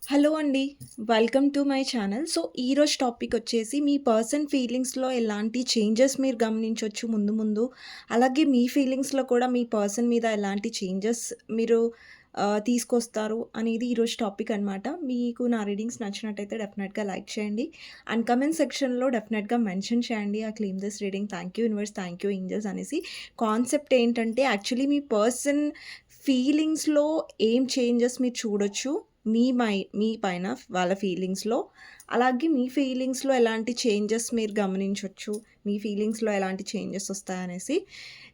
Hello అండి. Welcome to my channel. So, ఈరోజు topic వచ్చేసి మీ పర్సన్ ఫీలింగ్స్‌లో ఎలాంటి చేంజెస్ మీరు గమనించొచ్చు ముందు ముందు. అలాగే మీ ఫీలింగ్స్‌లో కూడా మీ పర్సన్ మీద ఎలాంటి చేంజెస్ మీరు తీసుకొస్తారు అనేది ఈరోజు టాపిక్ అనమాట. మీకు నా రీడింగ్స్ నచ్చినట్టయితే డెఫినెట్‌గా లైక్ చేయండి. అండ్ కామెంట్ సెక్షన్‌లో డెఫినెట్‌గా మెన్షన్ చేయండి. I claim this reading. Thank you universe, thank you angels అనేసి. కాన్సెప్ట్ ఏంటంటే యాక్చువల్లీ మీ పర్సన్ ఫీలింగ్స్‌లో ఏం చేంజెస్ మీరు చూడొచ్చు. మీ పైన వాళ్ళ ఫీలింగ్స్‌లో. అలాగే మీ ఫీలింగ్స్‌లో ఎలాంటి చేంజెస్ మీరు గమనించొచ్చు. మీ ఫీలింగ్స్‌లో ఎలాంటి చేంజెస్ వస్తాయనేసి.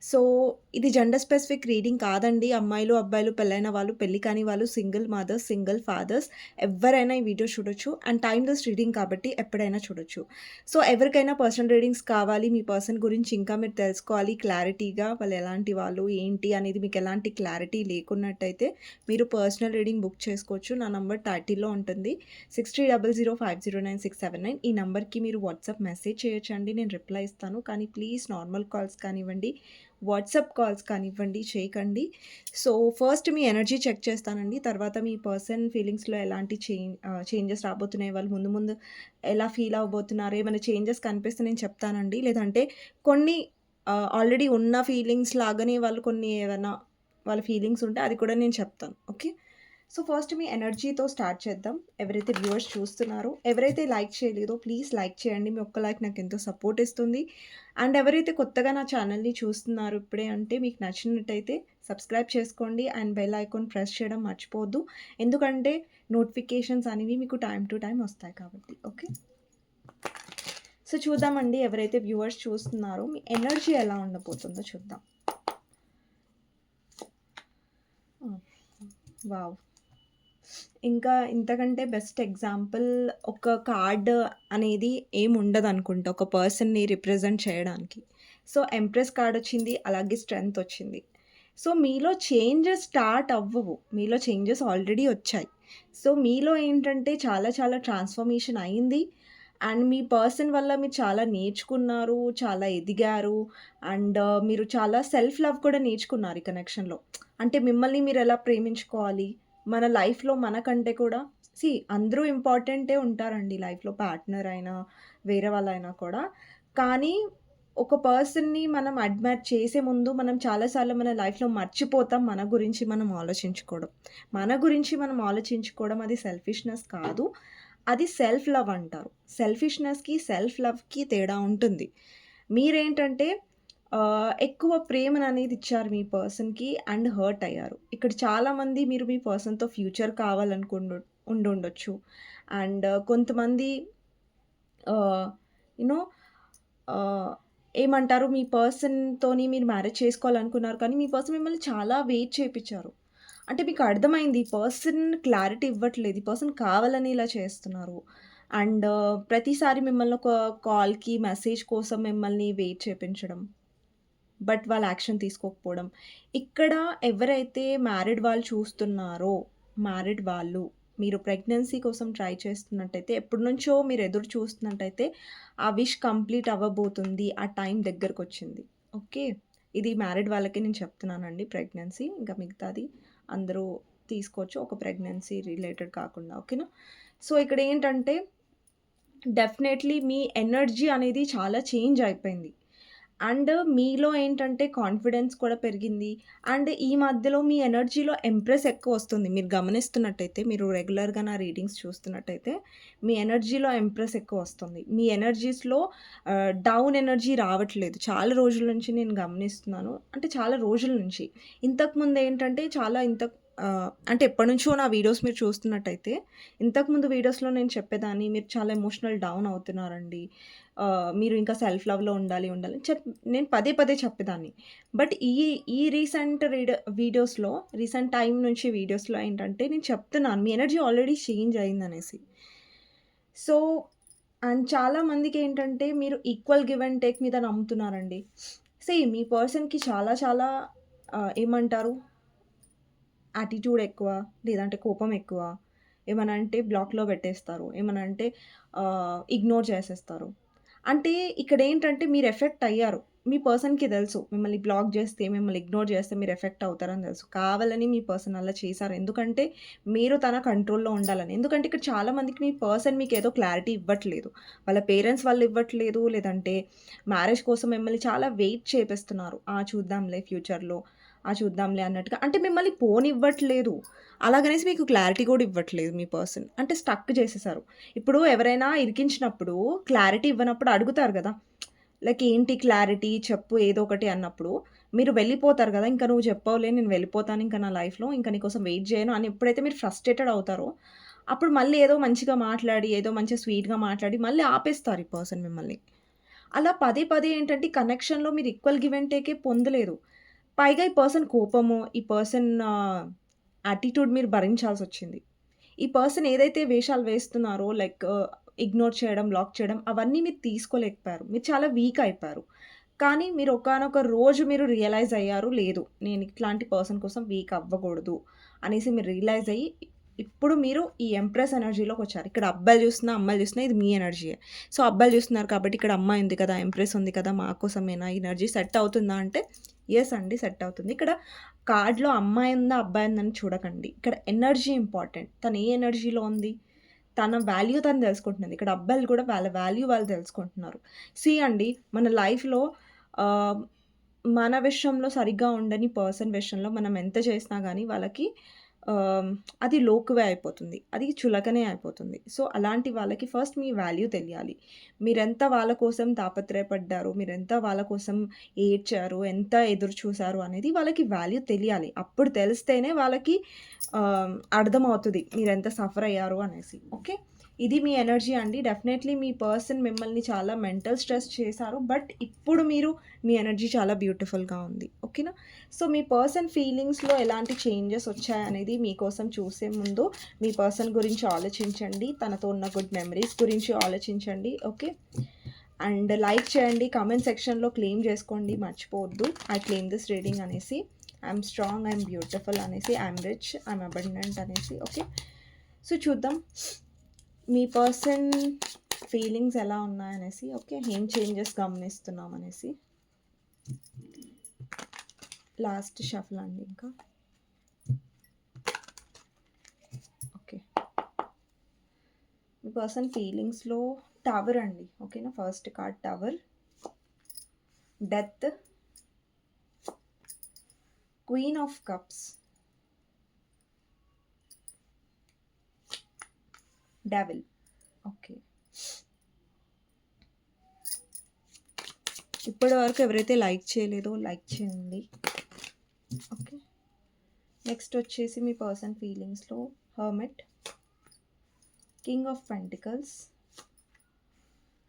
సో, ఇది జెండర్ స్పెసిఫిక్ రీడింగ్ కాదండి. అమ్మాయిలు, అబ్బాయిలు, పెళ్ళైన వాళ్ళు, పెళ్లి కాని వాళ్ళు, సింగిల్ మదర్స్, సింగిల్ ఫాదర్స్ ఎవ్వరైనా ఈ వీడియో చూడొచ్చు. అండ్ టైమ్‌లెస్ రీడింగ్ కాబట్టి ఎప్పుడైనా చూడొచ్చు. సో, ఎవరికైనా పర్సనల్ రీడింగ్స్ కావాలి, మీ పర్సన్ గురించి ఇంకా మీరు తెలుసుకోవాలి క్లారిటీగా, వాళ్ళు ఎలాంటి వాళ్ళు, ఏంటి అనేది మీకు ఎలాంటి క్లారిటీ లేకున్నట్టయితే మీరు పర్సనల్ రీడింగ్ బుక్ చేసుకోవచ్చు. నా నంబర్ టైటిల్‌లో ఉంటుంది. 6300509679 ఈ నంబర్‌కి మీరు వాట్సాప్ మెసేజ్ చేయొచ్చండి. నేను రిప్లై ఇస్తాను. కానీ ప్లీజ్ నార్మల్ కాల్స్ కానివ్వండి, వాట్సాప్ కాల్స్ కానివ్వండి చేయకండి. సో, ఫస్ట్ మీ ఎనర్జీ చెక్ చేస్తానండి. తర్వాత మీ పర్సన్ ఫీలింగ్స్‌లో ఎలాంటి చేంజెస్ రాబోతున్నాయి, వాళ్ళు ముందు ముందు ఎలా ఫీల్ అవ్వబోతున్నారు, ఏమైనా చేంజెస్ కనిపిస్తే నేను చెప్తానండి. లేదంటే కొన్ని ఆల్రెడీ ఉన్న ఫీలింగ్స్ లాగానే వాళ్ళు కొన్ని ఏవన్నా వాళ్ళ ఫీలింగ్స్ ఉంటే అది కూడా నేను చెప్తాను. ఓకే. సో, ఫస్ట్ మీ ఎనర్జీతో స్టార్ట్ చేద్దాం. ఎవరైతే వ్యూవర్స్ చూస్తున్నారో, ఎవరైతే లైక్ చేయలేదో ప్లీజ్ లైక్ చేయండి. మీ ఒక్క లైక్ నాకెంతో సపోర్ట్ ఇస్తుంది. అండ్ ఎవరైతే కొత్తగా నా ఛానల్‌ని చూస్తున్నారో ఇప్పుడే అంటే మీకు నచ్చినట్టయితే సబ్స్క్రైబ్ చేసుకోండి. అండ్ బెల్ ఐకాన్ ప్రెస్ చేయడం మర్చిపోవద్దు. ఎందుకంటే నోటిఫికేషన్స్ అనేవి మీకు టైమ్ టు టైమ్ వస్తాయి కాబట్టి. ఓకే. సో, చూద్దామండి ఎవరైతే వ్యూవర్స్ చూస్తున్నారో మీ ఎనర్జీ ఎలా ఉండబోతుందో చూద్దాం. వావ్! ఇంకా ఇంతకంటే బెస్ట్ ఎగ్జాంపుల్ ఒక కార్డ్ అనేది ఏముండదనుకుంటా ఒక పర్సన్‌ని రిప్రజెంట్ చేయడానికి. సో, ఎంప్రెస్ కార్డ్ వచ్చింది. అలాగే స్ట్రెంత్ వచ్చింది. సో, మీలో చేంజెస్ స్టార్ట్ అవ్వవు. మీలో చేంజెస్ ఆల్రెడీ వచ్చాయి. సో, మీలో ఏంటంటే చాలా చాలా ట్రాన్స్‌ఫర్మేషన్ అయింది. అండ్ మీ పర్సన్ వల్ల మీరు చాలా నేర్చుకున్నారు. చాలా ఎదిగారు. అండ్ మీరు చాలా సెల్ఫ్ లవ్ కూడా నేర్చుకున్నారు ఈ కనెక్షన్‌లో. అంటే మిమ్మల్ని మీరెలా ప్రేమించుకోవాలి, మన లైఫ్‌లో మనకంటే కూడా అందరూ ఇంపార్టెంటే ఉంటారండి లైఫ్‌లో పార్ట్నర్ అయినా, వేరే వాళ్ళైనా కూడా. కానీ ఒక పర్సన్‌ని మనం అడ్మైర్ చేసే ముందు మనం చాలా సార్లు మన లైఫ్‌లో మర్చిపోతాం మన గురించి మనం ఆలోచించుకోవడం. మన గురించి మనం ఆలోచించుకోవడం అది సెల్ఫిష్‌నెస్ కాదు. అది సెల్ఫ్ లవ్ అంటారు. సెల్ఫిష్‌నెస్‌కి, సెల్ఫ్ లవ్‌కి తేడా ఉంటుంది. మీరేంటంటే ఎక్కువ ప్రేమననేది ఇచ్చారు మీ పర్సన్‌కి అండ్ హర్ట్ అయ్యారు. ఇక్కడ చాలామంది మీరు మీ పర్సన్‌తో ఫ్యూచర్ ఉండుండొచ్చు. అండ్ కొంతమంది ఆహ్, యూ నో ఆహ్, ఏమంటారు మీ పర్సన్‌తోని మీరు మ్యారేజ్ చేసుకోవాలనుకున్నారు. కానీ మీ పర్సన్ మిమ్మల్ని చాలా వెయిట్ చేపిచ్చారు. అంటే మీకు అర్థమైంది ఈ పర్సన్ క్లారిటీ ఇవ్వట్లేదు. ఈ పర్సన్ కావాలని ఇలా చేస్తున్నారు. అండ్ ప్రతిసారి మిమ్మల్ని ఒక కాల్‌కి, మెసేజ్ కోసం మిమ్మల్ని వెయిట్ చేపించడం. బట్ వాళ్ళు యాక్షన్ తీసుకోకపోవడం. ఇక్కడ ఎవరైతే మ్యారిడ్ వాళ్ళు చూస్తున్నారో, మ్యారిడ్ వాళ్ళు మీరు ప్రెగ్నెన్సీ కోసం ట్రై చేస్తున్నట్టయితే, ఎప్పటినుంచో మీరు ఎదురు చూస్తున్నట్టయితే, ఆ విష్ కంప్లీట్ అవ్వబోతుంది. ఆ టైం దగ్గరకొచ్చింది. ఓకే. ఇది మ్యారిడ్ వాళ్ళకే నేను చెప్తున్నానండి ప్రెగ్నెన్సీ. ఇంకా మిగతాది అందరూ తీసుకోవచ్చు. ఒక ప్రెగ్నెన్సీ రిలేటెడ్ కాకుండా. ఓకేనా? సో, ఇక్కడేంటంటే డెఫినెట్‌లీ మీ ఎనర్జీ అనేది చాలా చేంజ్ అయిపోయింది. అండ్ మీలో ఏంటంటే కాన్ఫిడెన్స్ కూడా పెరిగింది. అండ్ ఈ మధ్యలో మీ ఎనర్జీలో ఎంప్రెస్ ఎక్కువొస్తుంది. మీరు గమనిస్తున్నట్టయితే, మీరు రెగ్యులర్‌గా నా రీడింగ్స్ చూస్తున్నట్టయితే, మీ ఎనర్జీలో ఎంప్రెస్ ఎక్కువొస్తుంది. మీ ఎనర్జీస్‌లో డౌన్ ఎనర్జీ రావట్లేదు. చాలా రోజుల నుంచి నేను గమనిస్తున్నాను. అంటే చాలా రోజుల నుంచి. ఇంతకుముందు ఏంటంటే అంటే ఎప్పటినుంచో నా వీడియోస్ మీరు చూస్తున్నట్టయితే, ఇంతకుముందు వీడియోస్‌లో నేను చెప్పేదాన్ని, మీరు చాలా ఎమోషనల్ డౌన్ అవుతున్నారండి. మీరు ఇంకా సెల్ఫ్ లవ్‌లో ఉండాలి నేను పదే పదే చెప్పేదాన్ని. బట్ ఈ రీసెంట్ వీడియోస్‌లో రీసెంట్ టైమ్ నుంచి వీడియోస్‌లో ఏంటంటే నేను చెప్తున్నాను మీ ఎనర్జీ ఆల్రెడీ చేంజ్ అయిందనేసి. సో, అండ్ చాలా మందికేంటంటే మీరు ఈక్వల్ గివ్ అండ్ టేక్ మీద నమ్ముతున్నారండి. మీ పర్సన్‌కి చాలా చాలా ఏమంటారు యాటిట్యూడ్ ఎక్కువ, లేదంటే కోపం ఎక్కువ. ఏమన్నా అంటే బ్లాక్‌లో పెట్టేస్తారు. ఏమన్నా అంటే ఇగ్నోర్ చేసేస్తారు. అంటే ఇక్కడేంటంటే మీరు ఎఫెక్ట్ అయ్యారు. మీ పర్సన్‌కి తెలుసు. మిమ్మల్ని బ్లాక్ జేస్తే, మిమ్మల్ని ఇగ్నోర్ జేస్తే మీరు ఎఫెక్ట్ అవుతారని తెలుసు. కావాలని మీ పర్సన్ అలా చేశారు. ఎందుకంటే మీరు తన కంట్రోల్‌లో ఉండాలని. ఎందుకంటే ఇక్కడ చాలా మందికి మీ పర్సన్ మీకేదో క్లారిటీ ఇవ్వట్లేదు. వాళ్ళ పేరెంట్స్ వాళ్ళు ఇవ్వట్లేదు. లేదంటే మ్యారేజ్ కోసం మిమ్మల్ని చాలా వెయిట్ చేపిస్తున్నారు. చూద్దాంలే ఫ్యూచర్‌లో, చూద్దాంలే అన్నట్టుగా. అంటే మిమ్మల్ని పోనివ్వట్లేదు. అలాగనేసి మీకు క్లారిటీ గూడా ఇవ్వట్లేదు మీ పర్సన్. అంటే స్టక్ చేసేసారు. ఇప్పుడు ఎవరైనా ఇరికించినప్పుడు క్లారిటీ ఇవ్వనప్పుడు అడుగుతారు గదా! లైక్ ఏంటి క్లారిటీ చెప్పు ఏదో ఒకటి అన్నప్పుడు, మీరు వెళ్ళిపోతారు గదా! ఇంక నువ్వు చెప్పవులే నేను వెళ్ళిపోతాను ఇంక నా లైఫ్‌లో. ఇంక నీకోసం వెయిట్ జేయను అని ఎప్పుడైతే మీరు ఫ్రస్ట్రేటెడ్ అవుతారో, అప్పుడు మళ్ళీ ఏదో మంచిగా మాట్లాడి, ఏదో మంచిగా స్వీట్‌గా మాట్లాడి మళ్ళీ ఆపేస్తారు ఈ పర్సన్ మిమ్మల్ని. అలా పదే పదే ఏంటంటే ఈ కనెక్షన్‌లో మీరు ఈక్వల్ గివ్ అండ్ టేకే పొందలేరు. పైగా ఈ పర్సన్ కోపము, ఈ పర్సన్ యాటిట్యూడ్ మీరు భరించాల్సొచ్చింది. ఈ పర్సన్ ఏదైతే వేషాలు వేస్తున్నారో లైక్ ఇగ్నోర్ చేయడం, బ్లాక్ చేయడం అవన్నీ మీరు తీసుకోలేకపోయారు. మీరు చాలా వీక్ అయిపోయారు. కానీ మీరు ఒకానొక రోజు మీరు రియలైజ్ అయ్యారు. లేదు నేను ఇట్లాంటి పర్సన్ కోసం వీక్ అవ్వకూడదు అనేసి మీరు రియలైజ్ అయ్యి ఇప్పుడు మీరు ఈ ఎంప్రెస్ ఎనర్జీలోకొచ్చారు. ఇక్కడ అబ్బాయిలు చూస్తున్నా, అమ్మాయిలు చూస్తున్నా ఇది మీ ఎనర్జీయే. సో, అబ్బాయిలు చూస్తున్నారు కాబట్టి ఇక్కడ అమ్మాయి ఉంది కదా! ఎంప్రెస్ ఉంది కదా! మా కోసమేనా ఈ ఎనర్జీ సెట్ అవుతుందా అంటే యెస్ అండి సెట్ అవుతుంది. ఇక్కడ కార్డ్‌లో అమ్మాయి ఉందా? అబ్బాయి ఉందని చూడకండి. ఇక్కడ ఎనర్జీ ఇంపార్టెంట్. తను ఏ ఎనర్జీలో ఉంది? తన వాల్యూ తను తెలుసుకుంటున్నది. ఇక్కడ అబ్బాయిలు కూడా వాళ్ళ వాల్యూ వాళ్ళు తెలుసుకుంటున్నారు. సీ అండి మన లైఫ్‌లో ఆహ్, మన విషయంలో సరిగ్గా ఉండని పర్సన్ విషయంలో మనం ఎంత చేసినా గానీ వాళ్ళకి ఆహ్, అది లోకువే అయిపోతుంది. అది చులకనే అయిపోతుంది. సో, అలాంటి వాళ్ళకి ఫస్ట్ మీ వాల్యూ తెలియాలి. మీరెంత వాళ్ళ కోసం తాపత్రయపడ్డారు, మీరెంత వాళ్ళ కోసం ఏడ్చారు, ఎంత ఎదురు చూసారు అనేది వాళ్ళకి వాల్యూ తెలియాలి. అప్పుడు తెలిస్తేనే వాళ్ళకి అర్థమవుతది. మీరెంత సఫర్ అయ్యారు అనేసి. ఓకే. ఇది మీ ఎనర్జీ అండి. డెఫినైట్‌లీ మీ పర్సన్ మిమ్మల్ని చాలా మెంటల్ స్ట్రెస్ చేశారు. బట్ ఇప్పుడు మీరు మీ ఎనర్జీ చాలా బ్యూటిఫుల్‌గా ఉంది. ఓకేనా? సో, మీ పర్సన్ ఫీలింగ్స్‌లో ఎలాంటి చేంజెస్ వచ్చాయనేది మీకోసం చూసే ముందు మీ పర్సన్ గురించి ఆలోచించండి. తనతో ఉన్న గుడ్ మెమరీస్ గురించి ఆలోచించండి. ఓకే. అండ్ లైక్ చేయండి. కామెంట్ సెక్షన్‌లో క్లెయిమ్ చేసుకోండి మర్చిపోవద్దు. ఐ క్లెయిమ్ దిస్ రీడింగ్ అనేసి. ఐయామ్ స్ట్రాంగ్, ఐయామ్ బ్యూటిఫుల్ అనేసి, ఐయామ్ రిచ్, ఐయామ్ అబండెంట్ అనేసి. ఓకే. సో, చూద్దాం మీ పర్సన్ ఫీలింగ్స్ ఎలా ఉన్నాయనేసి. ఓకే. ఏం చేంజెస్ గమనిస్తున్నాం అనేసి. లాస్ట్ షఫుల్ అండి ఇంకా. ఓకే. మీ పర్సన్ ఫీలింగ్స్‌లో టవర్ అండి. ఓకేనా? First card tower, death, queen of cups, devil. Okay. ఇప్పటి వరకు ఎవరైతే లైక్ చేయలేదో లైక్ చేయండి. ఓకే. నెక్స్ట్ వచ్చేసి మీ పర్సన్ ఫీలింగ్స్‌లో hermit, king of pentacles,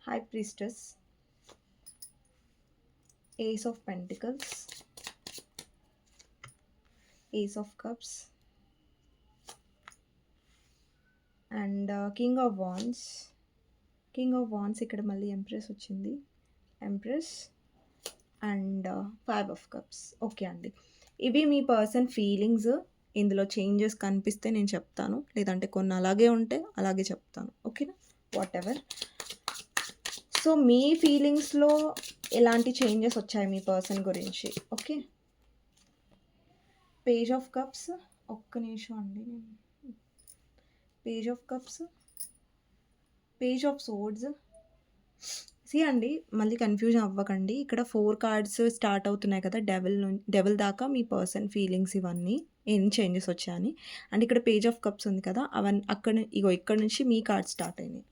high priestess, ace of pentacles, ace of cups and king of wands. King of wands ఇక్కడ మళ్ళీ ఎంప్రెస్ వచ్చింది. Empress and 5 of cups. Okay అండి. ఇవి మీ పర్సన్ ఫీలింగ్స్. ఇందులో చేంజెస్ కనిపిస్తే నేను చెప్తాను. లేదంటే కొన్ని అలాగే ఉంటే అలాగే చెప్తాను. ఓకేనా? వాటెవర్. సో, మీ ఫీలింగ్స్‌లో ఎలాంటి చేంజెస్ వచ్చాయి మీ పర్సన్ గురించి? ఓకే. Page of cups. ఒక్క నిమిషం అండి. Page of cups, page of swords. See అండి మళ్ళీ కన్ఫ్యూజన్ అవ్వకండి. ఇక్కడ 4 కార్డ్స్ స్టార్ట్ అవుతున్నాయి కదా! డెవిల్ దాకా మీ పర్సన్ ఫీలింగ్స్ ఇవన్నీ ఏం చేంజెస్ వచ్చాయని. అండ్ ఇక్కడ పేజ్ ఆఫ్ కప్స్ ఉంది కదా! ఇక్కడ నుంచి మీ కార్డ్స్ స్టార్ట్ అయినాయి.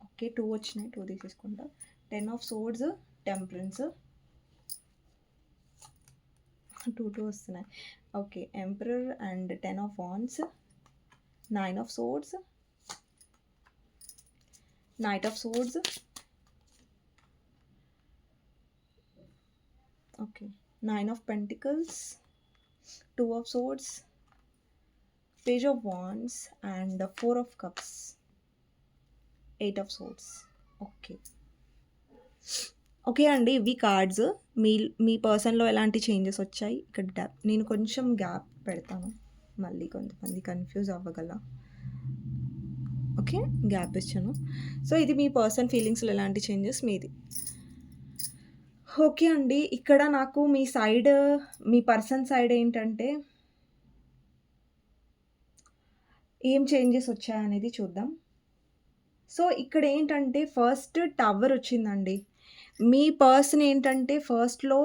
ఓకే. 2 వచ్చినాయి. 2 తీసేసుకుంటా. 10 ఆఫ్ సోర్డ్స్, టెంపరెన్స్. 2 వస్తున్నాయి. Okay. Emperor and 10 of wands, 9 of swords, knight of swords. Okay. 9 of pentacles, 2 of swords, page of wands and 4 of cups, 8 of swords. Okay. Okay అండి. ఇవి cards. మీ మీ పర్సన్‌లో ఎలాంటి changes వచ్చాయి? ఇక్కడ నేను కొంచెం gap పెడతాను. మళ్ళీ కొంతమంది కన్ఫ్యూజ్ అవ్వగల. ఓకే. గ్యాప్ ఇచ్చాను. సో, ఇది మీ పర్సన్ ఫీలింగ్స్‌లో ఎలాంటి చేంజెస్ మీది. ఓకే అండి. ఇక్కడ నాకు మీ సైడ్ మీ పర్సన్ సైడ్ ఏంటంటే ఏం చేంజెస్ వచ్చాయనేది చూద్దాం. సో, ఇక్కడేంటంటే ఫస్ట్ టవరొచ్చిందండి. మీ పర్సన్ ఏంటంటే ఫస్ట్‌లో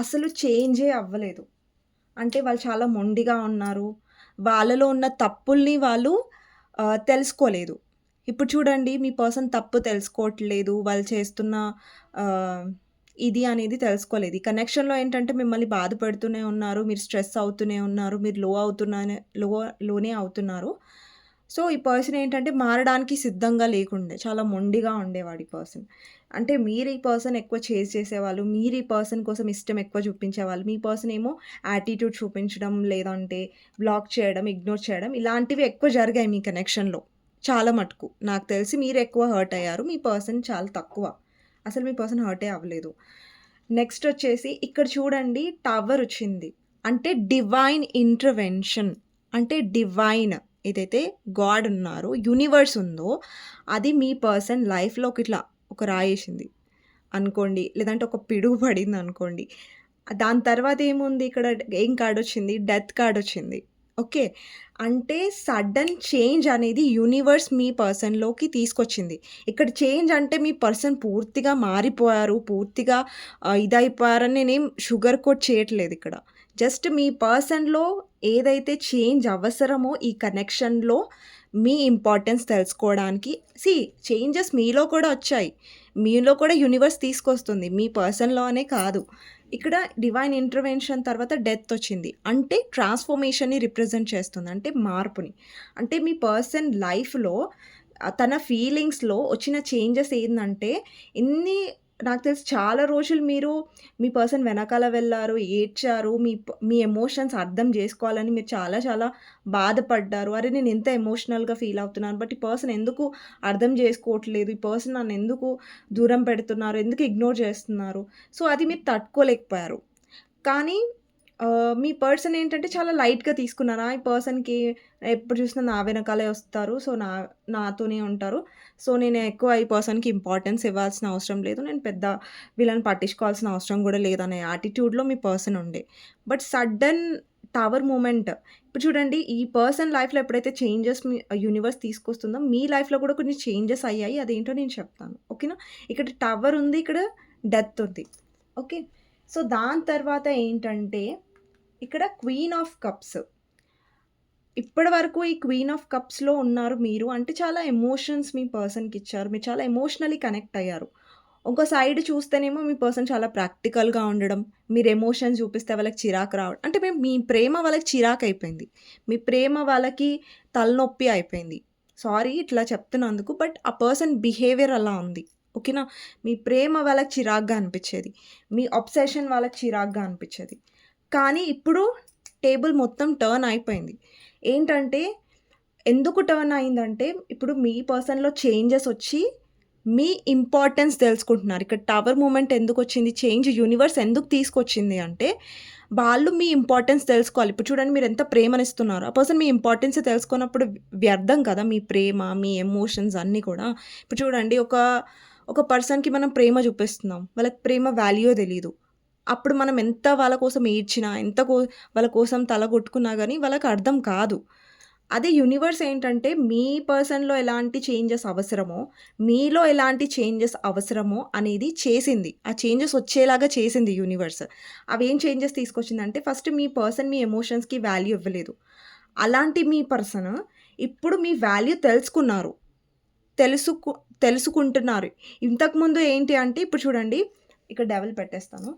అసలు చేంజే అవ్వలేదు. అంటే వాళ్ళు చాలా మొండిగా ఉన్నారు. వాళ్ళలో ఉన్న తప్పుల్ని వాళ్ళు తెలుసుకోలేదు. ఇప్పుడు చూడండి మీ పర్సన్ తప్పు తెలుసుకోవట్లేదు. వాళ్ళు చేస్తున్న ఆహ్, ఇది అనేది తెలుసుకోలేదు. ఈ కనెక్షన్‌లో ఏంటంటే మిమ్మల్ని బాధ పెడుతూనే ఉన్నారు. మీరు స్ట్రెస్ అవుతూనే ఉన్నారు. మీరు లో లోనే అవుతున్నారు. సో, ఈ పర్సన్ ఏంటంటే మారడానికి సిద్ధంగా లేకుండే. చాలా మొండిగా ఉండేవాడు ఈ పర్సన్. అంటే మీరు ఈ పర్సన్ ఎక్కువ చేజ్ చేసేవాళ్ళు. మీరు ఈ పర్సన్ కోసం ఇష్టం ఎక్కువ చూపించేవాళ్ళు. మీ పర్సన్ ఏమో యాటిట్యూడ్ చూపించడం, లేదంటే బ్లాక్ చేయడం, ఇగ్నోర్ చేయడం ఇలాంటివి ఎక్కువ జరిగాయి మీ కనెక్షన్‌లో. చాలా మటుకు. నాకు తెలిసి మీరెక్కువ హర్ట్ అయ్యారు. మీ పర్సన్ చాలా తక్కువ. అసలు మీ పర్సన్ హర్టే అవ్వలేదు. నెక్స్ట్ వచ్చేసి ఇక్కడ చూడండి టవరొచ్చింది. అంటే డివైన్ ఇంటర్వెన్షన్. అంటే డివైన్ ఏదైతే గాడ్ ఉన్నారో, యూనివర్స్ ఉందో అది మీ పర్సన్ లైఫ్‌లోకి ఇట్లా ఒక రాయేసింది అనుకోండి. లేదంటే ఒక పిడుగు పడిందనుకోండి. దాని తర్వాత ఏముంది ఇక్కడ ఏం కార్డొచ్చింది? డెత్ కార్డొచ్చింది. ఓకే. అంటే సడెన్ చేంజ్ అనేది యూనివర్స్ మీ పర్సన్‌లోకి తీసుకొచ్చింది. ఇక్కడ చేంజ్ అంటే మీ పర్సన్ పూర్తిగా మారిపోయారు, పూర్తిగా ఇదైపోయారని నేనేం షుగర్ కోట్ చేయట్లేదిక్కడ. జస్ట్ మీ పర్సన్‌లో ఏదైతే చేంజ్ అవసరమో ఈ కనెక్షన్‌లో మీ ఇంపార్టెన్స్ తెలుసుకోవడానికి చేంజెస్ మీలో కూడా వచ్చాయి. మీలో కూడా యూనివర్స్ తీసుకొస్తుంది. మీ పర్సన్‌లో అనే కాదు. ఇక్కడ డివైన్ ఇంటర్వెన్షన్ తర్వాత డెత్ వచ్చింది. అంటే ట్రాన్స్‌ఫర్మేషన్‌ని రిప్రజెంట్ చేస్తుంది. అంటే మార్పుని. అంటే మీ పర్సన్ లైఫ్‌లో తన ఫీలింగ్స్‌లో వచ్చిన చేంజెస్ ఏందంటే ఇన్ని నాకు తెలిసి చాలా రోజులు మీరు మీ పర్సన్ వెనకాల వెళ్లారు, ఏడ్చారు. మీ ఎమోషన్స్ అర్థం జేసుకోవాలని మీరు చాలా చాలా బాధపడ్డారు. అరే! నేను ఇంత ఎమోషనల్‌గా ఫీల్ అవుతున్నాను. బట్ ఈ పర్సన్ ఎందుకు అర్థం జేసుకోవట్లేదు? ఈ పర్సన్ నన్నెందుకు దూరం పెడుతున్నారు? ఎందుకు ఇగ్నోర్ చేస్తున్నారు? సో, అది మీరు తట్టుకోలేకపోయారు. కానీ మీ పర్సన్ ఏంటంటే చాలా లైట్‌గా తీసుకున్నారు. ఈ పర్సన్‌కి ఎప్పుడు చూసినా నా వెనకాలే వస్తారు. సో, నాతోనే ఉంటారు. సో, నేను ఎక్కువ ఈ పర్సన్‌కి ఇంపార్టెన్స్ ఇవ్వాల్సిన అవసరం లేదు. నేను పెద్ద వీళ్ళని పట్టించుకోవాల్సిన అవసరం గూడా లేదనే యాటిట్యూడ్‌లో మీ పర్సన్ ఉండే. బట్ సడెన్ టవర్ మూమెంట్ ఇప్పుడు చూడండి ఈ పర్సన్ లైఫ్‌లో ఎప్పుడైతే చేంజెస్ యూనివర్స్ తీసుకొస్తుందో మీ లైఫ్‌లో కూడా కొన్ని చేంజెస్ అయ్యాయి. అదేంటో నేను చెప్తాను. ఓకేనా? ఇక్కడ టవర్ ఉంది. ఇక్కడ డెత్ ఉంది. ఓకే. సో, దాని తర్వాత ఏంటంటే ఇక్కడ క్వీన్ ఆఫ్ కప్స్. ఇప్పటి వరకు ఈ క్వీన్ ఆఫ్ కప్స్‌లో ఉన్నారు మీరు. అంటే చాలా ఎమోషన్స్ మీ పర్సన్‌కిచ్చారు. మీరు చాలా ఎమోషనల్లీ కనెక్ట్ అయ్యారు. ఒక సైడ్ చూస్తేనేమో మీ పర్సన్ చాలా ప్రాక్టికల్‌గా ఉండడం, మీరు ఎమోషన్స్ చూపిస్తే వాళ్ళకి చిరాకు రావడం. అంటే మీ ప్రేమ వాళ్ళకి చిరాకయిపోయింది. మీ ప్రేమ వాళ్ళకి తలనొప్పి అయిపోయింది. సారీ ఇట్లా చెప్తున్నందుకు. బట్ ఆ పర్సన్ బిహేవియర్ అలా ఉంది. ఓకేనా? మీ ప్రేమ వాళ్ళకి చిరాకుగా అనిపిచ్చేది. మీ అబ్సెషన్ వాళ్ళకి చిరాకుగా అనిపిచ్చేది. కానీ ఇప్పుడు టేబుల్ మొత్తం టర్న్ అయిపోయింది. ఏంటంటే ఎందుకు టర్న్ అయిందంటే, ఇప్పుడు మీ పర్సన్‌లో చేంజెస్ ఒచ్చి, మీ ఇంపార్టెన్స్ తెలుసుకుంటున్నారు. ఇక్కడ టవర్ మూమెంట్ ఎందుకొచ్చింది? చేంజ్ యూనివర్స్ ఎందుకు తీసుకొచ్చింది అంటే, వాళ్ళు మీ ఇంపార్టెన్స్ తెలుసుకోవాలి. ఇప్పుడు చూడండి మీరెంత ప్రేమనిస్తున్నారు. ఆ పర్సన్ మీ ఇంపార్టెన్సే తెలుసుకోనప్పుడు వ్యర్థం కదా! మీ ప్రేమ, మీ ఎమోషన్స్ అన్నీ కూడా. ఇప్పుడు చూడండి ఒక పర్సన్‌కి మనం ప్రేమ చూపిస్తున్నాం. వాళ్ళకి ప్రేమ వాల్యూయే తెలీదు. అప్పుడు మనం ఎంత వాళ్ళ కోసం ఏడ్చినా, ఎంత వాళ్ళ కోసం తల కొట్టుకున్నా గానీ వాళ్ళకి అర్థం కాదు. అదే యూనివర్స్ ఏంటంటే, మీ పర్సన్‌లో ఎలాంటి చేంజెస్ అవసరమో, మీలో ఎలాంటి చేంజెస్ అవసరమో అనేది చేసింది. ఆ చేంజెస్ వచ్చేలాగా చేసింది యూనివర్స్. అవేం చేంజెస్ తీసుకొచ్చిందంటే, ఫస్ట్ మీ పర్సన్ మీ ఎమోషన్స్‌కి వాల్యూ ఇవ్వలేదు. అలాంటి మీ పర్సన్ ఇప్పుడు మీ వాల్యూ తెలుసుకున్నారు. తెలుసుకు తెలుసుకుంటున్నారు. ఇంతకుముందు ఏంటి అంటే ఇప్పుడు చూడండి, ఇక్కడ డెవిల్ పెట్టేస్తాను.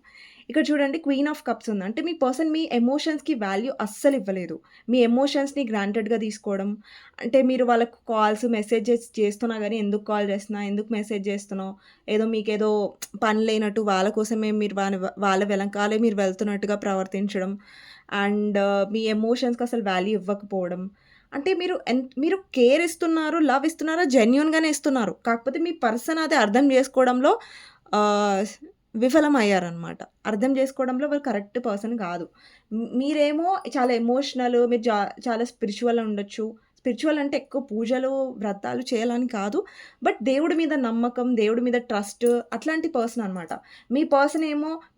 ఇక్కడ చూడండి క్వీన్ ఆఫ్ కప్స్ ఉంది. అంటే మీ పర్సన్ మీ ఎమోషన్స్‌కి వాల్యూ అస్సలివ్వలేదు. మీ ఎమోషన్స్‌ని గ్రాంటెడ్‌గా తీసుకోవడం. అంటే మీరు వాళ్ళకి కాల్స్, మెసేజెస్ చేస్తున్నా గానీ ఎందుకు కాల్ చేస్తున్నావు? ఎందుకు మెసేజ్ చేస్తున్నావు? ఏదో మీకేదో పని లేనట్టు వాళ్ళ కోసమే మీరు వాళ్ళ వెనకాలే మీరు వెళ్తున్నట్టుగా ప్రవర్తించడం. అండ్ మీ ఎమోషన్స్‌కి అసలు వాల్యూ ఇవ్వకపోవడం. అంటే మీరు కేర్ ఇస్తున్నారు, లవ్ ఇస్తున్నారా జెన్యూన్‌గానే ఇస్తున్నారు. కాకపోతే మీ పర్సన్ అది అర్థం చేసుకోవడంలో ఆహ్, విఫలమయ్యారనమాట. అర్థం చేసుకోవడంలో వాళ్ళు కరెక్ట్ పర్సన్ కాదు. మీరేమో చాలా ఎమోషనల్ మీరు చాలా స్పిరిచ్యువల్ ఉండొచ్చు. స్పిరిచువల్ అంటే ఎక్కువ పూజలు, వ్రతాలు చేయాలని కాదు. బట్ దేవుడి మీద నమ్మకం, దేవుడి మీద ట్రస్ట్ అట్లాంటి పర్సన్ అనమాట. మీ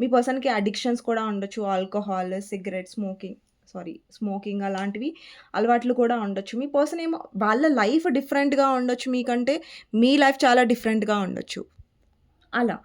పర్సన్‌కి అడిక్షన్స్ కూడా ఉండొచ్చు. ఆల్కహాల్, సిగరెట్, స్మోకింగ్ అలాంటివి అలవాట్లు కూడా ఉండొచ్చు. మీ పర్సన్ ఏమో వాళ్ళ లైఫ్ డిఫరెంట్‌గా ఉండొచ్చు మీకంటే. మీ లైఫ్ చాలా డిఫరెంట్‌గా ఉండొచ్చు. అలా.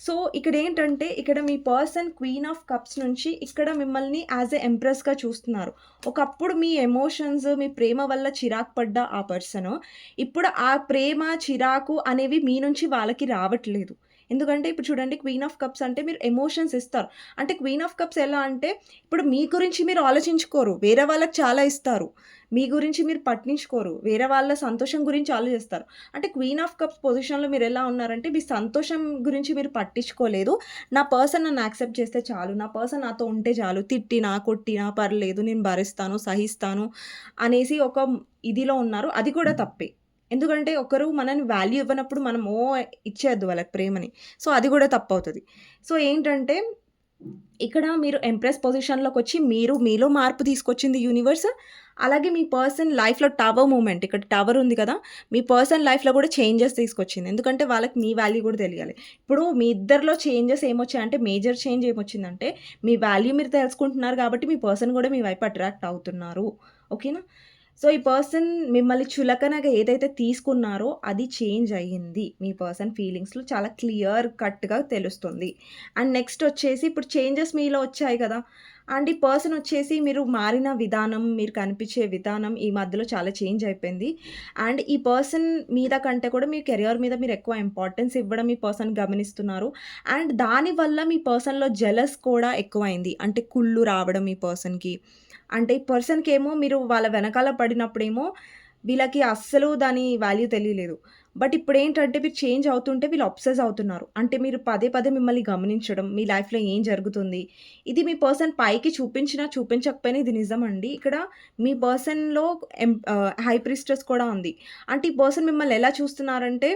సో, ఇక్కడేంటంటే, ఇక్కడ మీ పర్సన్ క్వీన్ ఆఫ్ కప్స్ నుంచి ఇక్కడ మిమ్మల్ని యాస్ ఎ ఎంప్రెస్‌గా చూస్తున్నారు. ఒకప్పుడు మీ ఎమోషన్స్, మీ ప్రేమ వల్ల చిరాకు పడ్డ ఆ పర్సను, ఇప్పుడు ఆ ప్రేమ, చిరాకు అనేవి మీ నుంచి వాళ్ళకి రావట్లేదు. ఎందుకంటే, ఇప్పుడు చూడండి క్వీన్ ఆఫ్ కప్స్ అంటే మీరు ఎమోషన్స్ ఇస్తారు. అంటే క్వీన్ ఆఫ్ కప్స్ ఎలా అంటే, ఇప్పుడు మీ గురించి మీరు ఆలోచించుకోరు. వేరే వాళ్ళకి చాలా ఇస్తారు. మీ గురించి మీరు పట్టించుకోరు. వేరే వాళ్ళ సంతోషం గురించి ఆలోచిస్తారు. అంటే క్వీన్ ఆఫ్ కప్స్ పొజిషన్‌లో మీరెలా ఉన్నారంటే, మీ సంతోషం గురించి మీరు పట్టించుకోలేదు. నా పర్సన్ నన్ను యాక్సెప్ట్ చేస్తే చాలు. నా పర్సన్ నాతో ఉంటే చాలు. తిట్టినా, కొట్టినా పర్లేదు. నేను భరిస్తాను, సహిస్తాను అనేసి ఒక ఇదిలో ఉన్నారు. అది కూడా తప్పే. ఎందుకంటే ఒకరు మనని వాల్యూ ఇవ్వనప్పుడు మనం ఇచ్చేయొద్దు వాళ్ళకి ప్రేమని. సో, అది కూడా తప్పవుతది. సో, ఏంటంటే ఇక్కడ మీరు ఎంప్రెస్ పొజిషన్‌లోకొచ్చి మీలో మార్పు తీసుకొచ్చింది యూనివర్స్. అలాగే మీ పర్సన్ లైఫ్‌లో టవర్ మూవ్‌మెంట్ ఇక్కడ టవర్ ఉంది కదా! మీ పర్సన్ లైఫ్‌లో కూడా చేంజెస్ తీసుకొచ్చింది. ఎందుకంటే వాళ్ళకి మీ వాల్యూ కూడా తెలియాలి. ఇప్పుడు మీ ఇద్దరిలో చేంజెస్ ఏమొచ్చాయంటే మేజర్ చేంజ్ ఏమొచ్చిందంటే మీ వాల్యూ మీరు తెలుసుకుంటున్నారు కాబట్టి మీ పర్సన్ కూడా మీ వైపు అట్రాక్ట్ అవుతున్నారు. ఓకేనా? సో, ఈ పర్సన్ మిమ్మల్ని చులకనగా ఏదైతే తీసుకున్నారో అది చేంజ్ అయ్యింది. మీ పర్సన్ ఫీలింగ్స్‌లో చాలా క్లియర్ కట్‌గా తెలుస్తుంది. అండ్ నెక్స్ట్ వచ్చేసి ఇప్పుడు చేంజెస్ మీలో వచ్చాయి కదా! అండ్ ఈ పర్సన్ వచ్చేసి మీరు మారిన విధానం, మీరు కనిపించే విధానం ఈ మధ్యలో చాలా చేంజ్ అయిపోయింది. అండ్ ఈ పర్సన్ మీద కంటే కూడా మీ కెరియర్ మీద మీరు ఎక్కువ ఇంపార్టెన్స్ ఇవ్వడం ఈ పర్సన్ గమనిస్తున్నారు. అండ్ దానివల్ల మీ పర్సన్‌లో జెలస్ కూడా ఎక్కువైంది. అంటే కుళ్ళు రావడం ఈ పర్సన్‌కి. అంటే ఈ పర్సన్‌కేమో మీరు వాళ్ళ వెనకాల పడినప్పుడేమో వీళ్ళకి అస్సలు దాని వాల్యూ తెలియలేదు. బట్ ఇప్పుడేంటంటే మీరు చేంజ్ అవుతుంటే వీళ్ళు అబ్సెస్ అవుతున్నారు. అంటే మీరు పదే పదే మిమ్మల్ని గమనించడం, మీ లైఫ్‌లో ఏం జరుగుతుంది? ఇది మీ పర్సన్ పైకి చూపించినా, చూపించకపోయినా ఇది నిజమండి. ఇక్కడ మీ పర్సన్‌లో హై ప్రీస్టెస్ కూడా ఉంది. అంటే ఈ పర్సన్ మిమ్మల్ని ఎలా చూస్తున్నారంటే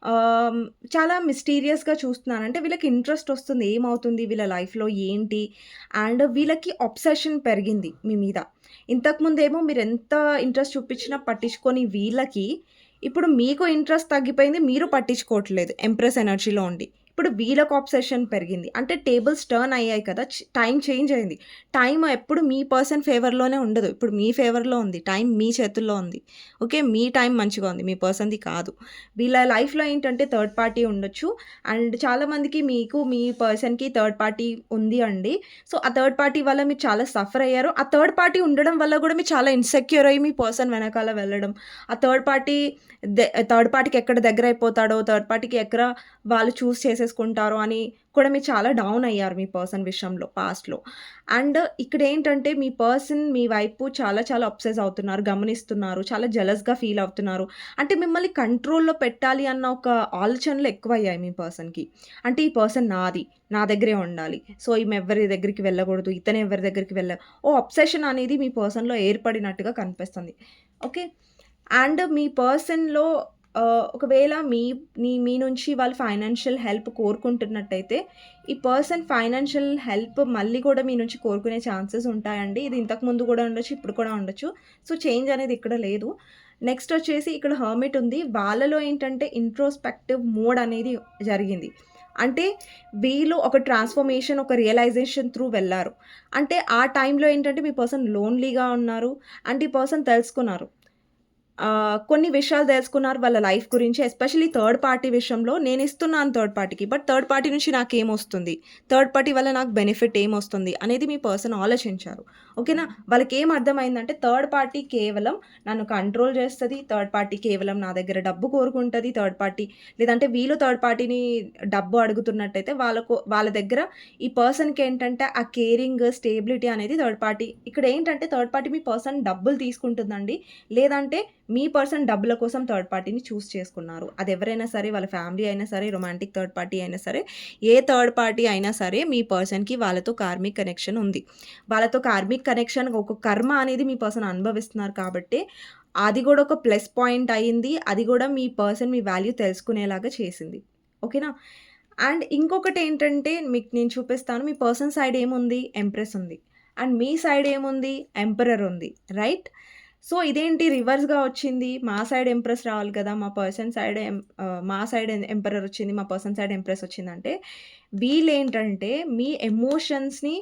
ఆహ్, చాలా మిస్టీరియస్‌గా చూస్తున్నారు. అంటే వీళ్ళకి ఇంట్రెస్ట్ వస్తుంది. ఏమవుతుంది వీళ్ళ లైఫ్‌లో ఏంటి? అండ్ వీళ్ళకి అబ్సెషన్ పెరిగింది మీ మీద. ఇంతకుముందేమో మీరెంత ఇంట్రెస్ట్ చూపించినా పట్టించుకోని వీళ్ళకి, ఇప్పుడు మీకు ఇంట్రెస్ట్ తగ్గిపోయింది. మీరు పట్టించుకోవట్లేదు ఎంప్రెస్ ఎనర్జీలో ఉండి. ఇప్పుడు వీళ్ళకి అబ్సెషన్ పెరిగింది. అంటే టేబుల్స్ టర్న్ అయ్యాయి కదా! టైం చేంజ్ అయింది. టైం ఎప్పుడు మీ పర్సన్ ఫేవర్‌లోనే ఉండదు. ఇప్పుడు మీ ఫేవర్‌లో ఉంది. టైం మీ చేతుల్లో ఉంది. ఓకే. మీ టైం మంచిగా ఉంది. మీ పర్సన్‌ది కాదు. వీళ్ళ లైఫ్‌లో ఏంటంటే థర్డ్ పార్టీ ఉండొచ్చు. అండ్ చాలామందికి మీ పర్సన్‌కి థర్డ్ పార్టీ ఉంది అండి. సో, ఆ థర్డ్ పార్టీ వల్ల మీరు చాలా సఫర్ అయ్యారు. ఆ థర్డ్ పార్టీ ఉండడం వల్ల గూడా మీరు చాలా ఇన్‌సెక్యూర్ అయ్యి మీ పర్సన్ వెనకాల వెళ్ళడం. ఆ థర్డ్ పార్టీకి ఎక్కడ దగ్గరైపోతాడో, థర్డ్ పార్టీకి ఎక్కడ వాళ్ళు చేసేసుకుంటారో అని కూడా మీరు చాలా డౌన్ అయ్యారు మీ పర్సన్ విషయంలో పాస్ట్‌లో. అండ్ ఇక్కడేంటంటే మీ పర్సన్ మీ వైపు చాలా చాలా అబ్సెస్ అవుతున్నారు, గమనిస్తున్నారు, చాలా జెలస్‌గా ఫీల్ అవుతున్నారు. అంటే మిమ్మల్ని కంట్రోల్‌లో పెట్టాలి అన్న ఒక ఆలోచనలు ఎక్కువయ్యాయి మీ పర్సన్‌కి. అంటే ఈ పర్సన్ నాది. నా దగ్గరే ఉండాలి. సో, ఈమె ఎవ్వరి దగ్గరికి వెళ్ళకూడదు. ఇతను ఎవరి దగ్గరికి అబ్సెషన్ అనేది మీ పర్సన్‌లో ఏర్పడినట్టుగా కనిపిస్తుంది. ఓకే. అండ్ మీ పర్సన్‌లో ఒకవేళ మీ నుంచి వాళ్ళు ఫైనాన్షియల్ హెల్ప్ కోరుకుంటున్నట్టయితే, ఈ పర్సన్ ఫైనాన్షియల్ హెల్ప్ మళ్ళీ కూడా మీ నుంచి కోరుకునే ఛాన్సెస్ ఉంటాయండి. ఇది ఇంతకు ముందు కూడా ఉండొచ్చు, ఇప్పుడు కూడా ఉండొచ్చు. సో, చేంజ్ అనేది ఇక్కడ లేదు. నెక్స్ట్ వచ్చేసి ఇక్కడ హర్మిట్ ఉంది. వాళ్ళలో ఏంటంటే ఇంట్రోస్పెక్టివ్ మోడ్ అనేది జరిగింది. అంటే వీళ్ళు ఒక ట్రాన్స్‌ఫర్మేషన్, ఒక రియలైజేషన్ త్రూ వెళ్లారు. అంటే ఆ టైంలో ఏంటంటే మీ పర్సన్ లోన్‌లీగా ఉన్నారు. అండ్ ఈ పర్సన్ తెలుసుకున్నారు. కొన్ని విషయాలు తెలుసుకున్నారు వాళ్ళ లైఫ్ గురించి. ఎస్పెషల్లీ థర్డ్ పార్టీ విషయంలో నేనిస్తున్నాను థర్డ్ పార్టీకి. బట్ థర్డ్ పార్టీ నుంచి నాకేమొస్తుంది? థర్డ్ పార్టీ వల్ల నాకు బెనిఫిట్ ఏమొస్తుంది? అనేది మీ పర్సన్ ఆలోచించారు. ఓకేనా? వాళ్ళకేం అర్థమైందంటే థర్డ్ పార్టీ కేవలం నన్ను కంట్రోల్ చేస్తది. థర్డ్ పార్టీ కేవలం నా దగ్గర డబ్బు కోరుకుంటది. థర్డ్ పార్టీ లేదంటే వీళ్ళు థర్డ్ పార్టీని డబ్బు అడుగుతున్నట్టయితే వాళ్ళ దగ్గర ఈ పర్సన్‌కేంటంటే ఆ కేరింగ్, స్టేబిలిటీ అనేది థర్డ్ పార్టీ ఇక్కడేంటంటే థర్డ్ పార్టీ మీ పర్సన్ డబ్బులు తీసుకుంటుందండి. లేదంటే మీ పర్సన్ డబ్బుల కోసం థర్డ్ పార్టీని చూజ్ చేసుకున్నారు. అదెవరైనా సరే, వాళ్ళ ఫ్యామిలీ అయినా సరే, రొమాంటిక్ థర్డ్ పార్టీ అయినా సరే, ఏ థర్డ్ పార్టీ అయినా సరే మీ పర్సన్‌కి వాళ్ళతో కార్మిక్ కనెక్షన్ ఉంది. వాళ్ళతో కార్మిక్ కనెక్షన్ ఒక కర్మ అనేది మీ పర్సన్ అనుభవిస్తున్నారు కాబట్టే, అది గూడా ఒక ప్లస్ పాయింట్ అయింది. అది గూడా మీ పర్సన్ మీ వాల్యూ తెలుసుకునేలాగా చేసింది. ఓకేనా? అండ్ ఇంకొకటేంటంటే మీకు నేను చూపిస్తాను. మీ పర్సన్ సైడ్ ఏముంది? ఎంప్రెస్ ఉంది. అండ్ మీ సైడ్ ఏముంది? ఎంపరర్ ఉంది. రైట్? సో, ఇదేంటి రివర్స్‌గా వచ్చింది. మా సైడ్ ఎంప్రెస్ రావాలి కదా! మా సైడ్ ఎంపరర్ వచ్చింది. మా పర్సన్ సైడ్ ఎంప్రెస్ వచ్చిందంటే, వీళ్ళేంటంటే మీ ఎమోషన్స్‌ని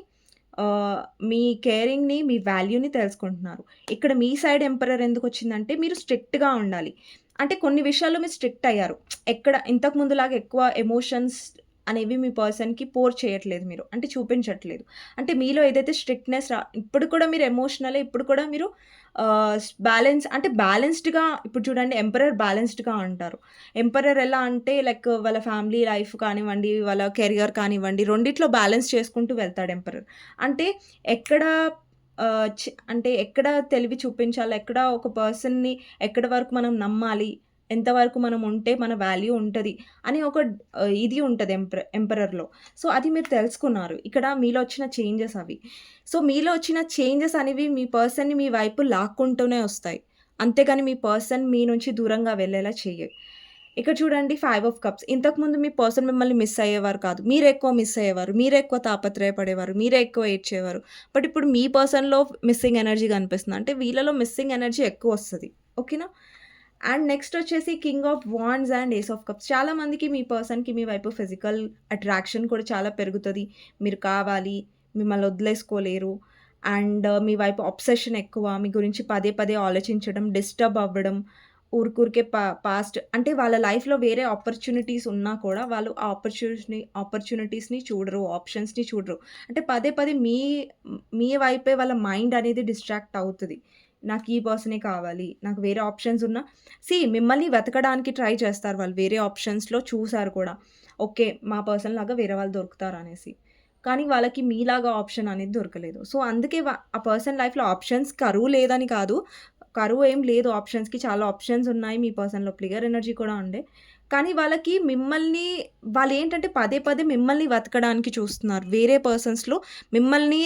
ఆహ్, మీ కేరింగ్‌ని, మీ వాల్యూని తెలుసుకుంటున్నారు. ఇక్కడ మీ సైడ్ ఎంపరర్ ఎందుకొచ్చిందంటే, మీరు స్ట్రిక్ట్‌గా ఉండాలి. అంటే కొన్ని విషయాల్లో మీరు స్ట్రిక్ట్ అయ్యారు. ఇంతకు ముందులాగా ఎక్కువ ఎమోషన్స్ అనేవి మీ పర్సన్‌కి పోర్ చేయట్లేదు మీరు. అంటే చూపించట్లేదు. అంటే మీలో ఏదైతే స్ట్రిక్ట్‌నెస్ ఇప్పుడు కూడా మీరు ఎమోషనలే. ఇప్పుడు కూడా మీరు బ్యాలెన్స్‌డ్‌గా ఇప్పుడు చూడండి, ఎంపరర్ బ్యాలెన్స్‌డ్‌గా ఉంటారు. ఎంపరర్ ఎలా అంటే లైక్ వాళ్ళ ఫ్యామిలీ లైఫ్ కానివ్వండి, వాళ్ళ కెరియర్ కానివ్వండి, రెండిట్లో బ్యాలెన్స్ చేసుకుంటూ వెళ్తాడు ఎంపరర్. అంటే ఎక్కడ అంటే ఎక్కడ తెలివి చూపించాలి, ఎక్కడ ఒక పర్సన్‌ని ఎక్కడి వరకు మనం నమ్మాలి, ఎంతవరకు మనం ఉంటే మన వాల్యూ ఉంటది అని ఒక ఇది ఉంటది ఎంపరర్‌లో. సో, అది మీరు తెలుసుకున్నారు. ఇక్కడ మీలో వచ్చిన చేంజెస్ అవి. సో, మీలో వచ్చిన చేంజెస్ అనేవి మీ పర్సన్‌ని మీ వైపు లాక్కుంటూనే వస్తాయి. అంతేగాని మీ పర్సన్ మీ నుంచి దూరంగా వెళ్ళేలా చెయ్యయి. ఇక్కడ చూడండి, 5 ఆఫ్ కప్స్. ఇంతకుముందు మీ పర్సన్ మిమ్మల్ని మిస్ అయ్యేవారు కాదు. మీరే ఎక్కువ మిస్ అయ్యేవారు. మీరే ఎక్కువ తాపత్రయపడేవారు. మీరే ఎక్కువ ఏడ్చేవారు. బట్ ఇప్పుడు మీ పర్సన్‌లో మిస్సింగ్ ఎనర్జీ కనిపిస్తుంది. అంటే వీళ్ళలో మిస్సింగ్ ఎనర్జీ ఎక్కువొస్తది. ఓకేనా? అండ్ నెక్స్ట్ వచ్చేసి king of wands and ace of cups. చాలా మందికి మీ పర్సన్‌కి మీ వైపు ఫిజికల్ అట్రాక్షన్ కూడా చాలా పెరుగుతది. మీరు కావాలి, మిమ్మల్ని వదిలేసుకోలేరు. అండ్ మీ వైపు అబ్సెషన్ ఎక్కువ. మీ గురించి పదే పదే ఆలోచించడం, డిస్టర్బ్ అవ్వడం, ఊరికూరికే పాస్ట్ అంటే వాళ్ళ లైఫ్‌లో వేరే ఆపర్చునిటీస్ ఉన్నా కూడా వాళ్ళు ఆ ఆపర్చునిటీస్‌ని చూడరు. ఆప్షన్స్‌ని చూడరు. అంటే పదే పదే మీ వైపే వాళ్ళ మైండ్ అనేది డిస్ట్రాక్ట్ అవుతది. నాకు ఈ పర్సనే కావాలి. నాకు వేరే ఆప్షన్స్ ఉన్నా మిమ్మల్ని వెతకడానికి ట్రై చేస్తారు వాళ్ళు. వేరే ఆప్షన్స్‌లో చూసారు కూడా. ఓకే, మా పర్సన్ లాగా వేరే వాళ్ళు దొరుకుతారనేసి. కానీ వాళ్ళకి మీలాగా ఆప్షన్ అనేది దొరకలేదు. సో, అందుకే ఆ పర్సన్ లైఫ్‌లో ఆప్షన్స్ కరువు లేదని కాదు. కరువు ఏం లేదు ఆప్షన్స్‌కి. చాలా ఆప్షన్స్ ఉన్నాయి మీ పర్సన్‌లో. క్లియర్ ఎనర్జీ కూడా ఉండే. కానీ వాళ్ళకి వాళ్ళేంటంటే పదే పదే మిమ్మల్ని వెతకడానికి చూస్తున్నారు. వేరే పర్సన్స్‌లో మిమ్మల్ని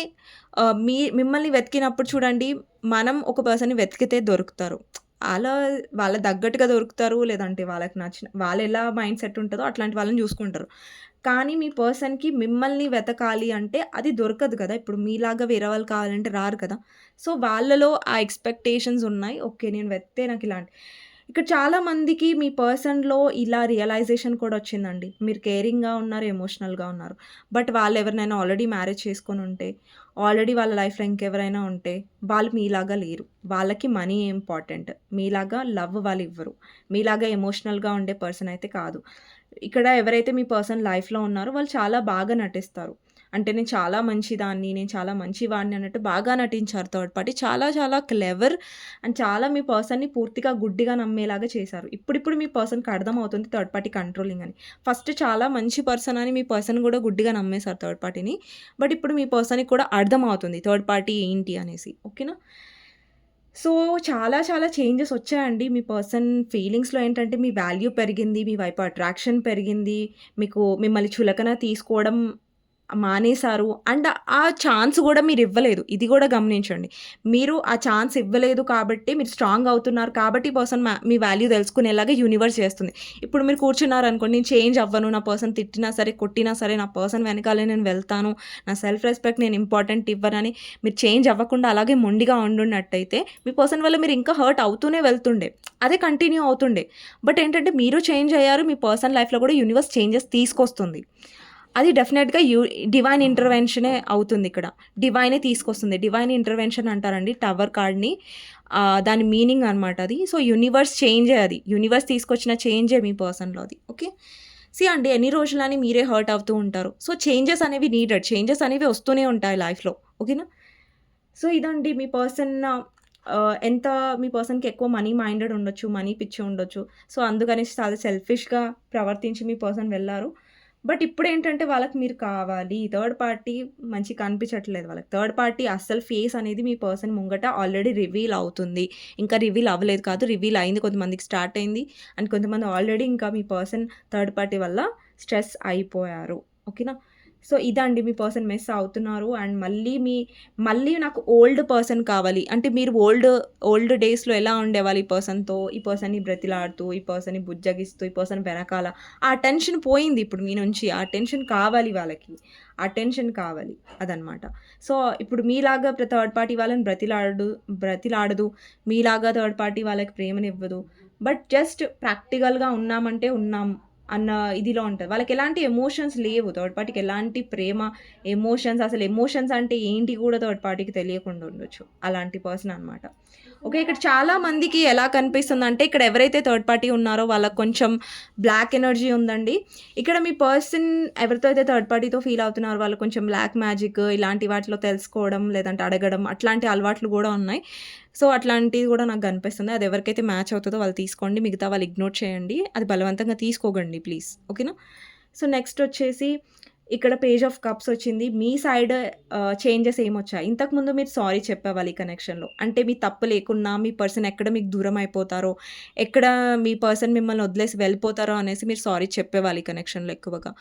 మిమ్మల్ని వెతికినప్పుడు చూడండి, మనం ఒక పర్సన్‌ని వెతికితే దొరుకుతారు. అలా వాళ్ళ తగ్గట్టుగా దొరుకుతారు. లేదంటే వాళ్ళకి నచ్చిన వాళ్ళెలా మైండ్ సెట్ ఉంటదో అట్లాంటి వాళ్ళని చూసుకుంటారు. కానీ మీ పర్సన్‌కి మిమ్మల్ని వెతకాలి అంటే అది దొరకదు కదా! ఇప్పుడు మీలాగా వేరే వాళ్ళు కావాలంటే రారు కదా! సో, వాళ్ళలో ఆ ఎక్స్‌పెక్టేషన్స్ ఉన్నాయి. ఓకే, నేను వెతికితే నాకిలాంటి ఇక్కడ చాలా మందికి మీ పర్సన్‌లో ఇలా రియలైజేషన్ కూడా వచ్చిందండి. మీరు కేరింగ్‌గా ఉన్నారు, ఎమోషనల్‌గా ఉన్నారు. బట్ వాళ్ళెవరినైనా ఆల్రెడీ మ్యారేజ్ చేసుకొనుంటే, ఆల్రెడీ వాళ్ళ లైఫ్‌లో ఇంకెవరైనా ఉంటే, వాళ్ళు మీలాగా లేరు. వాళ్ళకి మనీ ఇంపార్టెంట్. మీలాగా లవ్ వాళ్ళివ్వరు. మీలాగా ఎమోషనల్‌గా ఉండే పర్సన్ అయితే కాదు. ఇక్కడ ఎవరైతే మీ పర్సన్ లైఫ్‌లో ఉన్నారో వాళ్ళు చాలా బాగా నటిస్తారు. అంటే నేను చాలా మంచిదాన్ని, నేను చాలా మంచివాడిని అన్నట్టు బాగా నటించారు థర్డ్ పార్టీ. చాలా చాలా క్లెవర్ అండ్ చాలా మీ పర్సన్‌ని పూర్తిగా గుడ్డిగా నమ్మేలాగా చేశారు. ఇప్పుడిప్పుడు మీ పర్సన్‌కి అర్థమవుతుంది థర్డ్ పార్టీ కంట్రోలింగ్ అని. ఫస్ట్ చాలా మంచి పర్సన్ అని మీ పర్సన్ గూడా గుడ్డిగా నమ్మేశారు థర్డ్ పార్టీని. బట్ ఇప్పుడు మీ పర్సన్‌కి కూడా అర్థమవుతుంది థర్డ్ పార్టీ ఏంటి అనేసి. ఓకేనా? సో, చాలా చాలా చేంజెస్ వచ్చాయండి. మీ పర్సన్ ఫీలింగ్స్‌లో ఏంటంటే మీ వాల్యూ పెరిగింది. మీ వైపు అట్రాక్షన్ పెరిగింది. మిమ్మల్ని చులకన తీసుకోవడం మానేశారు. అండ్ ఆ ఛాన్స్ గూడా మీరివ్వలేదు. ఇది గూడా గమనించండి. మీరు ఆ ఛాన్స్ ఇవ్వలేదు కాబట్టి మీరు స్ట్రాంగ్ అవుతున్నారు కాబట్టి మీ వాల్యూ తెలుసుకునేలాగా యూనివర్స్ చేస్తుంది. ఇప్పుడు మీరు కూర్చున్నారనుకోండి, నేను చేంజ్ అవ్వను. నా పర్సన్ తిట్టినా సరే, కొట్టినా సరే, నా పర్సన్ వెనకాలే నేను వెళ్తాను. నా సెల్ఫ్ రెస్పెక్ట్ నేను ఇంపార్టెంట్ ఇవ్వనని మీరు చేంజ్ అవ్వకుండా అలాగే మొండిగా ఉండున్నట్టయితే మీ పర్సన్ వల్ల మీరు ఇంకా హర్ట్ అవుతూనే వెళ్తుండే. అదే కంటిన్యూ అవుతుండే. బట్ ఏంటంటే మీరు చేంజ్ అయ్యారు. మీ పర్సన్ లైఫ్‌లో కూడా యూనివర్స్ చేంజెస్ తీసుకొస్తుంది. అది డెఫినెట్‌గా డివైన్ ఇంటర్వెన్షనే అవుతుందిక్కడ. డివైనే తీసుకొస్తుంది. డివైన్ ఇంటర్వెన్షన్ అంటారండి టవర్ కార్డ్‌ని. దాని మీనింగ్ అనమాట అది. సో, యూనివర్స్ చేంజే అది. యూనివర్స్ తీసుకొచ్చిన చేంజే మీ పర్సన్‌లో అది. ఓకే. అండి, ఎన్ని రోజులని మీరే హర్ట్ అవుతూ ఉంటారు. సో, చేంజెస్ అనేవి నీడెడ్. చేంజెస్ అనేవి వస్తూనే ఉంటాయి లైఫ్‌లో. ఓకేనా? సో, ఇదండి మీ పర్సన్ ఎంత మీ పర్సన్‌కి ఎక్కువ మనీ మైండెడ్ ఉండొచ్చు. మనీ పిచ్చి ఉండొచ్చు. సో, అందుకనేసి చాలా సెల్ఫిష్‌గా ప్రవర్తించి మీ పర్సన్ వెళ్లారు. బట్ ఇప్పుడేంటంటే వాళ్ళకి మీరు కావాలి. థర్డ్ పార్టీ మంచిగా కనిపించట్లేదు వాళ్ళకి. థర్డ్ పార్టీ అస్సలు ఫేస్ అనేది మీ పర్సన్ ముంగట ఆల్రెడీ రివీల్ అవుతుంది. ఇంకా రివీల్ అవ్వలేదు కాదు. రివీల్ అయింది. కొంతమందికి స్టార్ట్ అయింది. అండ్ కొంతమంది ఆల్రెడీ ఇంకా మీ పర్సన్ థర్డ్ పార్టీ వల్ల స్ట్రెస్ అయిపోయారు. ఓకేనా? సో ఇదండి మీ పర్సన్ మిస్ అవుతున్నారు. అండ్ మళ్ళీ నాకు ఓల్డ్ పర్సన్ కావాలి. అంటే మీరు ఓల్డ్ డేస్‌లో ఎలా ఉండేవాళ్ళు ఈ పర్సన్‌తో, ఈ పర్సన్‌ని బ్రతిలాడుతూ, ఈ పర్సన్‌ని బుజ్జగిస్తూ, ఈ పర్సన్ వెనకాల ఆ టెన్షన్ పోయింది ఇప్పుడు మీ నుంచి. ఆ టెన్షన్ కావాలి వాళ్ళకి. ఆ టెన్షన్ కావాలి. అదనమాట. సో ఇప్పుడు మీలాగా థర్డ్ పార్టీ వాళ్ళని బ్రతిలాడదు. మీలాగా థర్డ్ పార్టీ వాళ్ళకి ప్రేమనివ్వదు. బట్ జస్ట్ ప్రాక్టికల్‌గా ఉన్నామంటే ఉన్నాం అన్న ఇదిలో ఉంటది. వాళ్ళకెలాంటి ఎమోషన్స్ లేవు. థర్డ్ పార్టీకి ఎలాంటి ప్రేమ, అసలు ఎమోషన్స్ అంటే ఏంటి కూడా థర్డ్ పార్టీకి తెలియకుండా ఉండొచ్చు. అలాంటి పర్సన్ అనమాట. ఓకే. ఇక్కడ చాలా మందికి ఎలా కనిపిస్తుందంటే, ఇక్కడ ఎవరైతే థర్డ్ పార్టీ ఉన్నారో వాళ్ళకి కొంచెం బ్లాక్ ఎనర్జీ ఉందండి. ఇక్కడ మీ పర్సన్ ఎవరితో అయితే థర్డ్ పార్టీతో ఫీల్ అవుతున్నారో వాళ్ళు కొంచెం బ్లాక్ మ్యాజిక్ ఇలాంటి వాటిలో తెలుసుకోవడం, లేదంటే అడగడం అట్లాంటి అలవాట్లు గూడా ఉన్నాయి. సో, అట్లాంటిది గూడా నాకు కనిపిస్తుంది. అది ఎవరికైతే మ్యాచ్ అవుతదో వాళ్ళు తీసుకోండి. మిగతా వాళ్ళు ఇగ్నోర్ చేయండి. అది బలవంతంగా తీసుకోకండి ప్లీజ్. ఓకేనా? సో, నెక్స్ట్ వచ్చేసి ఇక్కడ పేజ్ ఆఫ్ కప్స్ వచ్చింది. మీ సైడ్ చేంజెస్ ఏమొచ్చాయి? ఇంతకుముందు మీరు సారీ చెప్పేవాళ్ళు ఈ కనెక్షన్‌లో. అంటే మీ తప్పు లేకున్నా మీ పర్సన్ ఎక్కడ మీకు దూరం అయిపోతారో, ఎక్కడ మీ పర్సన్ మిమ్మల్ని వదిలేసి వెళ్ళిపోతారో అనేసి మీరు సారీ చెప్పేవాళ్ళు ఈ కనెక్షన్‌లో ఎక్కువగా.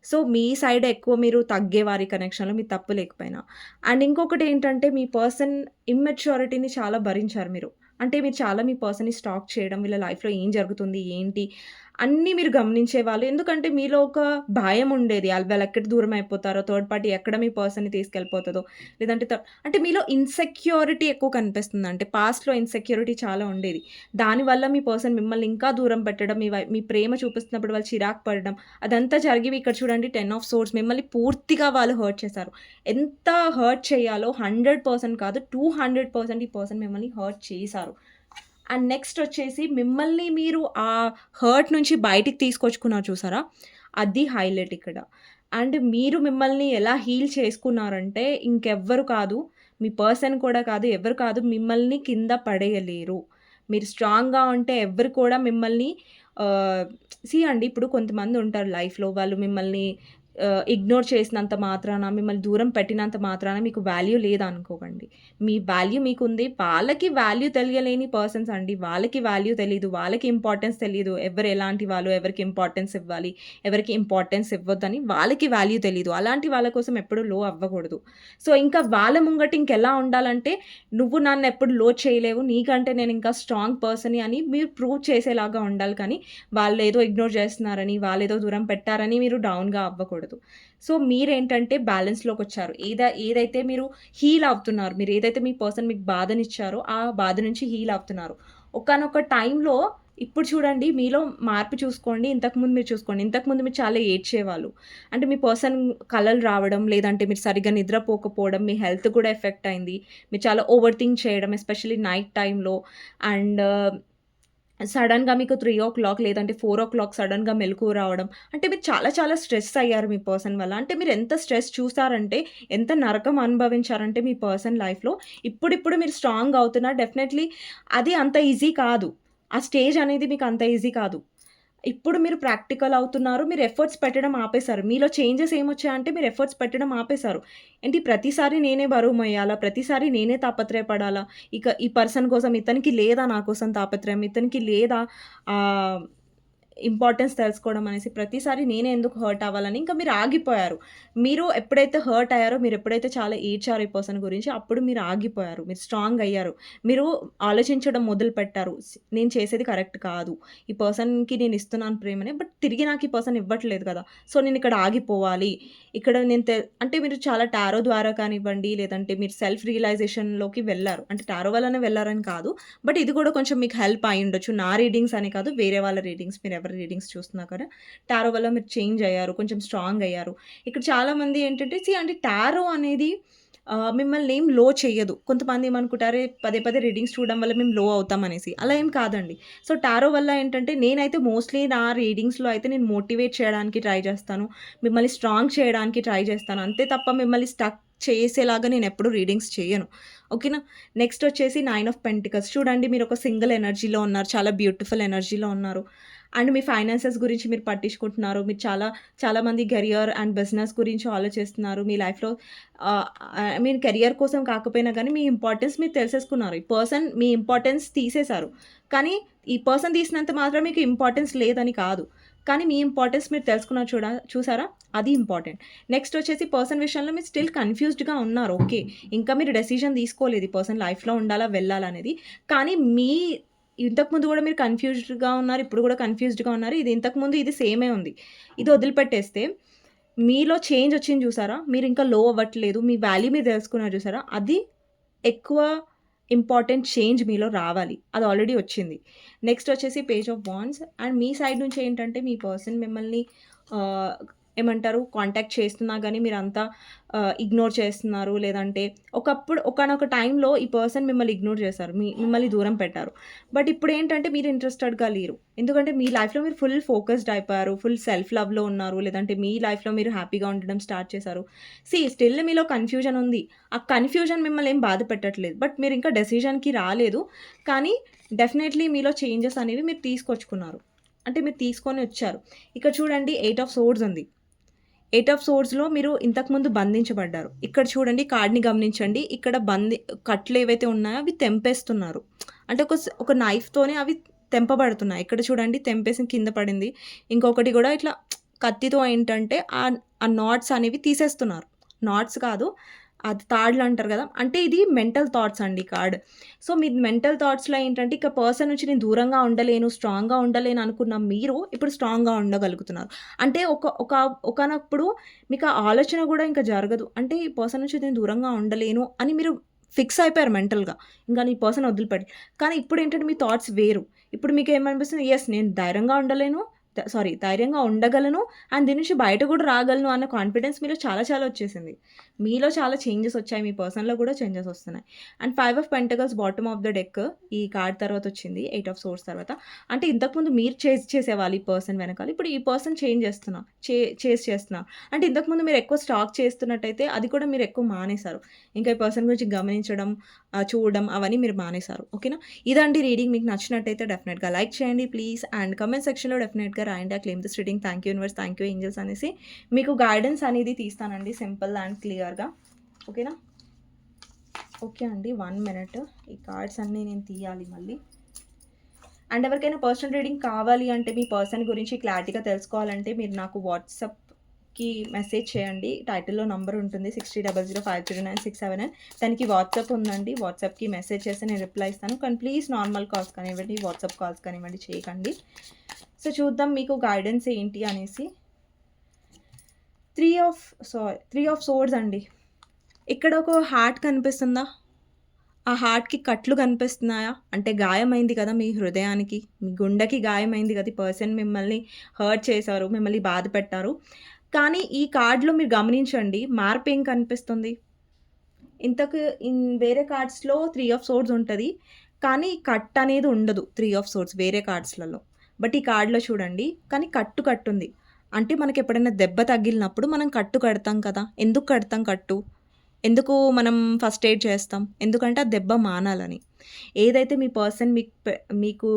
సో, మీ సైడ్ ఎక్కువ మీరు తగ్గేవారు ఈ కనెక్షన్‌లో మీ తప్పు లేకపోయినా. అండ్ ఇంకొకటేంటంటే మీ పర్సన్ ఇమ్మెచ్యూరిటీని చాలా భరించారు మీరు. అంటే మీరు చాలా మీ పర్సన్‌ని స్టాక్ చేయడం, వీళ్ళ లైఫ్‌లో ఏం జరుగుతుంది, ఏంటి అన్నీ మీరు గమనించేవాళ్ళు. ఎందుకంటే మీలో ఒక భయం ఉండేది. వాళ్ళెక్కడ దూరం అయిపోతారో, థర్డ్ పార్టీ ఎక్కడ మీ పర్సన్‌ని తీసుకెళ్ళిపోతదో, లేదంటే అంటే మీలో ఇన్‌సెక్యూరిటీ ఎక్కువ కనిపిస్తుంది. అంటే పాస్ట్‌లో ఇన్‌సెక్యూరిటీ చాలా ఉండేది. దానివల్ల మీ పర్సన్ మిమ్మల్ని ఇంకా దూరం పెట్టడం, మీ ప్రేమ చూపిస్తున్నప్పుడు వాళ్ళు చిరాకు పడడం, అదంతా జరిగివి ఇక్కడ చూడండి 10 ఆఫ్ సోర్డ్స్ మిమ్మల్ని పూర్తిగా వాళ్ళు హర్ట్ చేశారు. ఎంత హర్ట్ చేయాలో 100% కాదు 200% ఈ పర్సన్ మిమ్మల్ని హర్ట్ చేశారు. అండ్ నెక్స్ట్ వచ్చేసి మిమ్మల్ని మీరు ఆ హర్ట్ నుంచి బయటికి తీసుకొచ్చుకున్నారు చూసారా? అది హైలైట్ ఇక్కడ. అండ్ మీరు మిమ్మల్ని ఎలా హీల్ చేసుకున్నారంటే ఇంకెవ్వరు కాదు, మీ పర్సన్ కూడా కాదు, ఎవరు కాదు మిమ్మల్ని కింద పడేయలేరు. మీరు స్ట్రాంగ్‌గా ఉంటే ఎవ్వరు కూడా మిమ్మల్ని ఆహ్, అండి ఇప్పుడు కొంతమంది ఉంటారు లైఫ్‌లో వాళ్ళు మిమ్మల్ని ఇగ్నోర్ చేసినంత మాత్రాన, మిమ్మల్ని దూరం పెట్టినంత మాత్రాన మీకు వాల్యూ లేదనుకోకండి. మీ వాల్యూ మీకుంది. వాళ్ళకి వాల్యూ తెలియలేని పర్సన్స్ అండి. వాళ్ళకి వాల్యూ తెలీదు. వాళ్ళకి ఇంపార్టెన్స్ తెలీదు. ఎవరు ఎలాంటి వాళ్ళు, ఎవరికి ఇంపార్టెన్స్ ఇవ్వాలి, ఎవరికి ఇంపార్టెన్స్ ఇవ్వద్దని వాళ్ళకి వాల్యూ తెలీదు. అలాంటి వాళ్ళ కోసం ఎప్పుడూ లో అవ్వకూడదు. సో, ఇంకా వాళ్ళ ముంగట ఇంకెలా ఉండాలంటే, నువ్వు నన్నెప్పుడు లో చేయలేవు. నీకంటే నేను ఇంకా స్ట్రాంగ్ పర్సన్‌ని అని మీరు ప్రూవ్ చేసేలాగా ఉండాలి కానీ, వాళ్ళేదో ఇగ్నోర్ చేస్తున్నారని, వాళ్ళేదో దూరం పెట్టారని మీరు డౌన్‌గా అవ్వకూడదు. సో, మీరేంటంటే బ్యాలెన్స్‌లోకొచ్చారు. ఏదైతే మీరు హీల్ అవుతున్నారు. మీరేదైతే మీ పర్సన్ మీకు బాధనిచ్చారో, ఆ బాధ నుంచి హీల్ అవుతున్నారు. ఒకానొక టైంలో ఇప్పుడు చూడండి మీలో మార్పు చూసుకోండి. ఇంతకుముందు మీరు చూసుకోండి. ఇంతకుముందు మీరు చాలా ఏడ్చేవాళ్ళు. అంటే మీ పర్సన్ కలలు రావడం, లేదంటే మీరు సరిగ్గా నిద్రపోకపోవడం, మీ హెల్త్ కూడా ఎఫెక్ట్ అయింది. మీరు చాలా ఓవర్ థింక్ చేయడం ఎస్పెషల్లీ నైట్ టైమ్‌లో అండ్ సడెన్‌గా మీకు 3:00 లేదంటే 4:00 సడెన్‌గా మెలుకువ రావడం. అంటే మీరు చాలా చాలా స్ట్రెస్ అయ్యారు మీ పర్సన్ వల్ల. అంటే మీరు ఎంత స్ట్రెస్ చూసారంటే, ఎంత నరకం అనుభవించారంటే మీ పర్సన్ లైఫ్‌లో ఇప్పుడిప్పుడు మీరు స్ట్రాంగ్ అవుతున్నారు. డెఫినైట్‌లీ అది అంత ఈజీ కాదు. ఆ స్టేజ్ అనేది మీకు అంత ఈజీ కాదు. ఇప్పుడు మీరు ప్రాక్టికల్ అవుతున్నారు. మీరు ఎఫర్ట్స్ పెట్టడం ఆపేసారు. మీలో చేంజెస్ ఏమొచ్చాయంటే మీరు ఎఫర్ట్స్ పెట్టడం ఆపేసారు. ఏంటి ప్రతిసారి నేనే బరువు మోయాలా? ప్రతిసారి నేనే తాపత్రయపడాలా? ఇక ఈ పర్సన్ కోసం ఇతనికి లేదా నా కోసం తాపత్రయం? ఇతనికి లేదా ఆహ్, ఇంపార్టెన్స్ తెలుసుకోవడం అనేసి ప్రతిసారి నేనే ఎందుకు హర్ట్ అవ్వాలని ఇంకా మీరు ఆగిపోయారు. మీరు ఎప్పుడైతే హర్ట్ అయ్యారో, మీరు ఎప్పుడైతే చాలా ఏడ్చారో ఈ పర్సన్ గురించి అప్పుడు మీరు ఆగిపోయారు. మీరు స్ట్రాంగ్ అయ్యారు. మీరు ఆలోచించడం మొదలుపెట్టారు. నేను చేసేది కరెక్ట్ కాదు. ఈ పర్సన్‌కి నేను ఇస్తున్నాను ప్రేమని. బట్ తిరిగి నాకు ఈ పర్సన్ ఇవ్వట్లేదు కదా! సో, నేను ఇక్కడ ఆగిపోవాలి. ఇక్కడ నేను అంటే మీరు చాలా టారో ద్వారా కానివ్వండి, లేదంటే మీరు సెల్ఫ్ రియలైజేషన్‌లోకి వెళ్లారు. అంటే టారో వల్లనే వెళ్లారని కాదు. బట్ ఇది కూడా కొంచెం మీకు హెల్ప్ అయ్యుండొచ్చు. నా రీడింగ్స్ అని కాదు, వేరే వాళ్ళ రీడింగ్స్ మీరు ఎవరి రీడింగ్స్ చూస్తున్నా కూడా టారో వల్ల మీరు చేంజ్ అయ్యారు. కొంచెం స్ట్రాంగ్ అయ్యారు. ఇక్కడ చాలామంది ఏంటంటే అంటే టారో అనేది మిమ్మల్ని ఏం లో చెయ్యదు. కొంతమంది ఏమనుకుంటారు పదే పదే రీడింగ్స్ చూడడం వల్ల మేము లో అవుతాం అనేసి. అలా ఏం కాదండి. సో, టారో వల్ల ఏంటంటే నేనైతే మోస్ట్‌లీ నా రీడింగ్స్‌లో అయితే నేను మోటివేట్ చేయడానికి ట్రై చేస్తాను. మిమ్మల్ని స్ట్రాంగ్ చేయడానికి ట్రై చేస్తాను. అంతే తప్ప మిమ్మల్ని స్టక్ చేసేలాగా నేనెప్పుడు రీడింగ్స్ చెయ్యను. ఓకేనా? నెక్స్ట్ వచ్చేసి 9 ఆఫ్ పెంటికల్స్. చూడండి మీరు ఒక సింగిల్ ఎనర్జీలో ఉన్నారు. చాలా బ్యూటిఫుల్ ఎనర్జీలో ఉన్నారు. అండ్ మీ ఫైనాన్సెస్ గురించి మీరు పట్టించుకుంటున్నారు. మీరు చాలామంది కెరియర్ అండ్ బిజినెస్ గురించి ఆలోచిస్తున్నారు. మీ లైఫ్‌లో ఐ మీన్ కెరియర్ కోసం కాకపోయినా గానీ మీ ఇంపార్టెన్స్ మీరు తెలిసేసుకున్నారు. ఈ పర్సన్ మీ ఇంపార్టెన్స్ తీసేశారు. కానీ ఈ పర్సన్ తీసినంత మాత్రం మీకు ఇంపార్టెన్స్ లేదని కాదు. కానీ మీ ఇంపార్టెన్స్ మీరు తెలుసుకున్నారు చూసారా? అది ఇంపార్టెంట్. నెక్స్ట్ వచ్చేసి పర్సన్ విషయంలో మీరు స్టిల్ కన్‌ఫ్యూజ్డ్‌గా ఉన్నారు. ఓకే. ఇంకా మీరు డెసిషన్ తీసుకోలేదు ఈ పర్సన్ లైఫ్‌లో ఉండాలా? వెళ్ళాలా? అనేది. కానీ ఇంతకుముందు గూడా మీరు కన్‌ఫ్యూజ్డ్‌గా ఉన్నారు. ఇప్పుడు గూడా కన్‌ఫ్యూజ్డ్‌గా ఉన్నారు. ఇది ఇంతకుముందు ఇది సేమే ఉంది. ఇది వదిలిపెట్టేస్తే మీలో చేంజ్ వచ్చింది చూసారా? మీరు ఇంకా లో అవ్వట్లేదు. మీ వాల్యూ మీరు తెలుసుకున్నారు చూసారా? అది ఎక్కువ ఇంపార్టెంట్ చేంజ్ మీలో రావాలి. అది ఆల్రెడీ వచ్చింది. నెక్స్ట్ వచ్చేసి page of wands and me side నుంచి ఏంటంటే మీ పర్సన్ మిమ్మల్ని ఆహ్, ఏమంటారు కాంటాక్ట్ చేస్తున్నా గానీ మీరంతా ఇగ్నోర్ చేస్తున్నారు. లేదంటే ఒకానొక టైంలో ఈ పర్సన్ మిమ్మల్ని ఇగ్నోర్ చేశారు. మిమ్మల్ని దూరం పెట్టారు. బట్ ఇప్పుడేంటంటే మీరు ఇంట్రెస్టెడ్‌గా లేరు. ఎందుకంటే మీ లైఫ్‌లో మీరు ఫుల్ ఫోకస్డ్ అయిపోయారు. ఫుల్ సెల్ఫ్ లవ్‌లో ఉన్నారు. లేదంటే మీ లైఫ్‌లో మీరు హ్యాపీగా ఉండడం స్టార్ట్ చేశారు. స్టిల్ మీలో కన్‌ఫ్యూజన్ ఉంది. ఆ కన్‌ఫ్యూజన్ మిమ్మల్ని ఏం బాధ పెట్టట్లేదు. బట్ మీరు ఇంకా డెసిషన్‌కి రాలేదు. కానీ డెఫినైట్‌లీ మీలో చేంజెస్ అనేవి మీరు తీసుకొచ్చుకున్నారు. అంటే మీరు తీసుకొని వచ్చారు. ఇక్కడ చూడండి 8 ఆఫ్ సోర్డ్స్ ఉంది. 8 ఆఫ్ సోర్డ్స్‌లో మీరు ఇంతకుముందు బంధించబడ్డారు. ఇక్కడ చూడండి కార్డ్‌ని గమనించండి. ఇక్కడ కట్లేవైతే ఉన్నాయో అవి తెంపేస్తున్నారు. అంటే ఒక నైఫ్‌తోనే అవి తెంపబడుతున్నాయి. ఇక్కడ చూడండి తెంపేసి కింద పడింది. ఇంకొకటి గూడా ఇట్లా కత్తితో ఏంటంటే ఆ నాట్స్ అనేవి తీసేస్తున్నారు. నాట్స్ కాదు. అది తాడులు అంటారు గదా! అంటే ఇది మెంటల్ థాట్స్ అండి ఈ కార్డ్. సో, మీ మెంటల్ థాట్స్‌లో ఏంటంటే ఇక పర్సన్ నుంచి నేను దూరంగా ఉండలేను, స్ట్రాంగ్‌గా ఉండలేను అనుకున్న మీరు ఇప్పుడు స్ట్రాంగ్‌గా ఉండగలుగుతున్నారు. అంటే ఒకానప్పుడు మీకు ఆ ఆలోచన గూడా ఇంక జరగదు. అంటే ఈ పర్సన్ నుంచి నేను దూరంగా ఉండలేను అని మీరు ఫిక్స్ అయిపోయారు మెంటల్‌గా. ఇంక ఈ పర్సన్ వదిలిపెట్టి. కానీ ఇప్పుడేంటంటే మీ థాట్స్ వేరు. ఇప్పుడు మీకేమనిపిస్తుంది యెస్ నేను ధైర్యంగా ఉండలేను. ధైర్యంగా ఉండగలను అండ్ దీని నుంచి బయట గూడా రాగలను అన్న కాన్ఫిడెన్స్ మీలో చాలా చాలా వచ్చేసింది. మీలో చాలా చేంజెస్ వచ్చాయి. మీ పర్సన్‌లో గూడా చేంజెస్ వస్తున్నాయి. And 5 of pentacles bottom of the deck ఈ కార్డ్ తర్వాత వచ్చింది. 8 ఆఫ్ సోర్డ్స్ తర్వాత. అంటే ఇంతకుముందు మీరు చేజ్ చేసేవాళ్ళు ఈ పర్సన్ వెనకాల. ఇప్పుడు ఈ పర్సన్ చేజ్ చేస్తున్నారు. అంటే ఇంతకుముందు మీరు ఎక్కువ స్టాక్ చేస్తున్నట్టయితే అది కూడా మీరు ఎక్కువ మానేశారు. ఇంకా ఈ పర్సన్ గురించి గమనించడం, చూడడం అవన్నీ మీరు మానేశారు. ఓకేనా? ఇదండి రీడింగ్. మీకు నచ్చినట్టయితే డెఫినెట్‌గా లైక్ చేయండి ప్లీజ్. అండ్ కామెంట్ సెక్షన్‌లో డెఫినెట్‌గా రాయండి. Claim this reading. Thank you universe, thank you angels అనేసి. మీకు గైడెన్స్ అనేది తీస్తానండి సింపుల్ అండ్ క్లియర్‌గా. ఓకేనా? ఓకే అండి. 1 మినిట్. ఈ కార్డ్స్ అన్నీ నేను తీయాలి మళ్ళీ. అండ్ ఎవరికైనా పర్సనల్ రీడింగ్ కావాలి అంటే మీ పర్సన్ గురించి క్లారిటీగా తెలుసుకోవాలంటే మీరు నాకు వాట్సాప్‌కి మెసేజ్ చేయండి. టైటిల్‌లో నంబర్ ఉంటుంది 6000500967. దానికి వాట్సాప్ ఉందండి. వాట్సాప్‌కి మెసేజ్ చేస్తే నేను రిప్లై ఇస్తాను. కానీ ప్లీజ్ నార్మల్ కాల్స్ కానివ్వండి, వాట్సాప్ కాల్స్ కానివ్వండి చేయకండి. సో, చూద్దాం మీకు గైడెన్స్ ఏంటి అనేసి. 3 ఆఫ్ సోర్డ్స్ అండి. ఇక్కడ ఒక హార్ట్ కనిపిస్తుందా? ఆ హార్ట్‌కి కట్లు కనిపిస్తున్నాయా? అంటే గాయమైంది కదా మీ హృదయానికి, మీ గుండెకి గాయమైంది కదా! ఈ పర్సన్ మిమ్మల్ని హర్ట్ చేశారు, మిమ్మల్ని బాధ పెట్టారు. కానీ ఈ కార్డ్‌లో మీరు గమనించండి మార్పేం కనిపిస్తుంది? ఇంతకు వేరే కార్డ్స్‌లో 3 ఆఫ్ సోర్డ్స్ ఉంటది. కానీ కట్ అనేది ఉండదు 3 ఆఫ్ సోర్డ్స్ వేరే కార్డ్స్‌లలో. బట్ ఈ కార్డ్‌లో చూడండి కానీ కట్టుంది. అంటే మనకెప్పుడైనా దెబ్బ తగిలినప్పుడు మనం కట్టు కడతాం కదా! ఎందుకు కడతాం కట్టు? ఎందుకు మనం ఫస్ట్ ఎయిడ్ చేస్తాం? ఎందుకంటే ఆ దెబ్బ మానాలని. ఏదైతే మీ పర్సన్ మీకు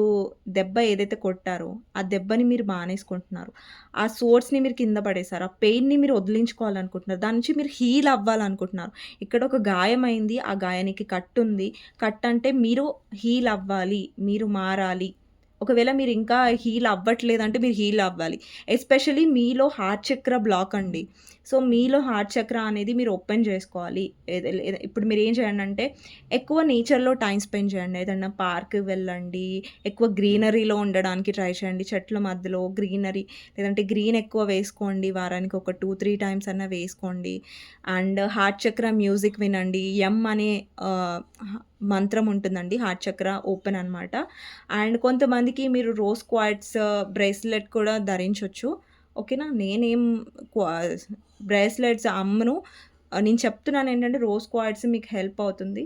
దెబ్బ ఏదైతే కొట్టారో, ఆ దెబ్బని మీరు మానేసుకుంటున్నారు. ఆ సోర్స్‌ని మీరు కింద పడేసారు. ఆ పెయిన్‌ని మీరు వదిలించుకోవాలనుకుంటున్నారు. దాని నుంచి మీరు హీల్ అవ్వాలనుకుంటున్నారు. ఇక్కడ ఒక గాయమైంది. ఆ గాయానికి కట్టుంది. కట్టంటే మీరు హీల్ అవ్వాలి. మీరు మారాలి. ఒకవేళ మీరు ఇంకా హీల్ అవ్వట్లేదంటే మీరు హీల్ అవ్వాలి. ఎస్పెషల్లీ మీలో హార్ట్ చక్ర బ్లాక్ అండి. సో, మీలో హార్ట్ చక్ర అనేది మీరు ఓపెన్ చేసుకోవాలి. ఇప్పుడు మీరేం చేయండంటే ఎక్కువ నేచర్‌లో టైమ్ స్పెండ్ చేయండి. ఏదన్నా పార్క్‌కి వెళ్ళండి. ఎక్కువ గ్రీనరీలో ఉండడానికి ట్రై చేయండి. చెట్ల మధ్యలో గ్రీనరీ లేదంటే గ్రీన్ ఎక్కువ వేసుకోండి. వారానికి ఒక 2, 3 టైమ్స్ అన్నా వేసుకోండి. అండ్ హార్ట్ చక్ర మ్యూజిక్ వినండి. అనే ఆహ్, మంత్రం ఉంటుందండి. హార్ట్ చక్ర ఓపెన్ అనమాట. అండ్ కొంతమందికి మీరు రోజ్ క్వార్ట్స్ బ్రేస్లెట్ కూడా ధరించొచ్చు. ఓకేనా? నేనేం క్వా బ్రేస్లెట్స్ అమ్మను. నేను చెప్తున్నానేంటంటే రోజ్ క్వార్ట్స్ మీకు హెల్ప్ అవుతుంది.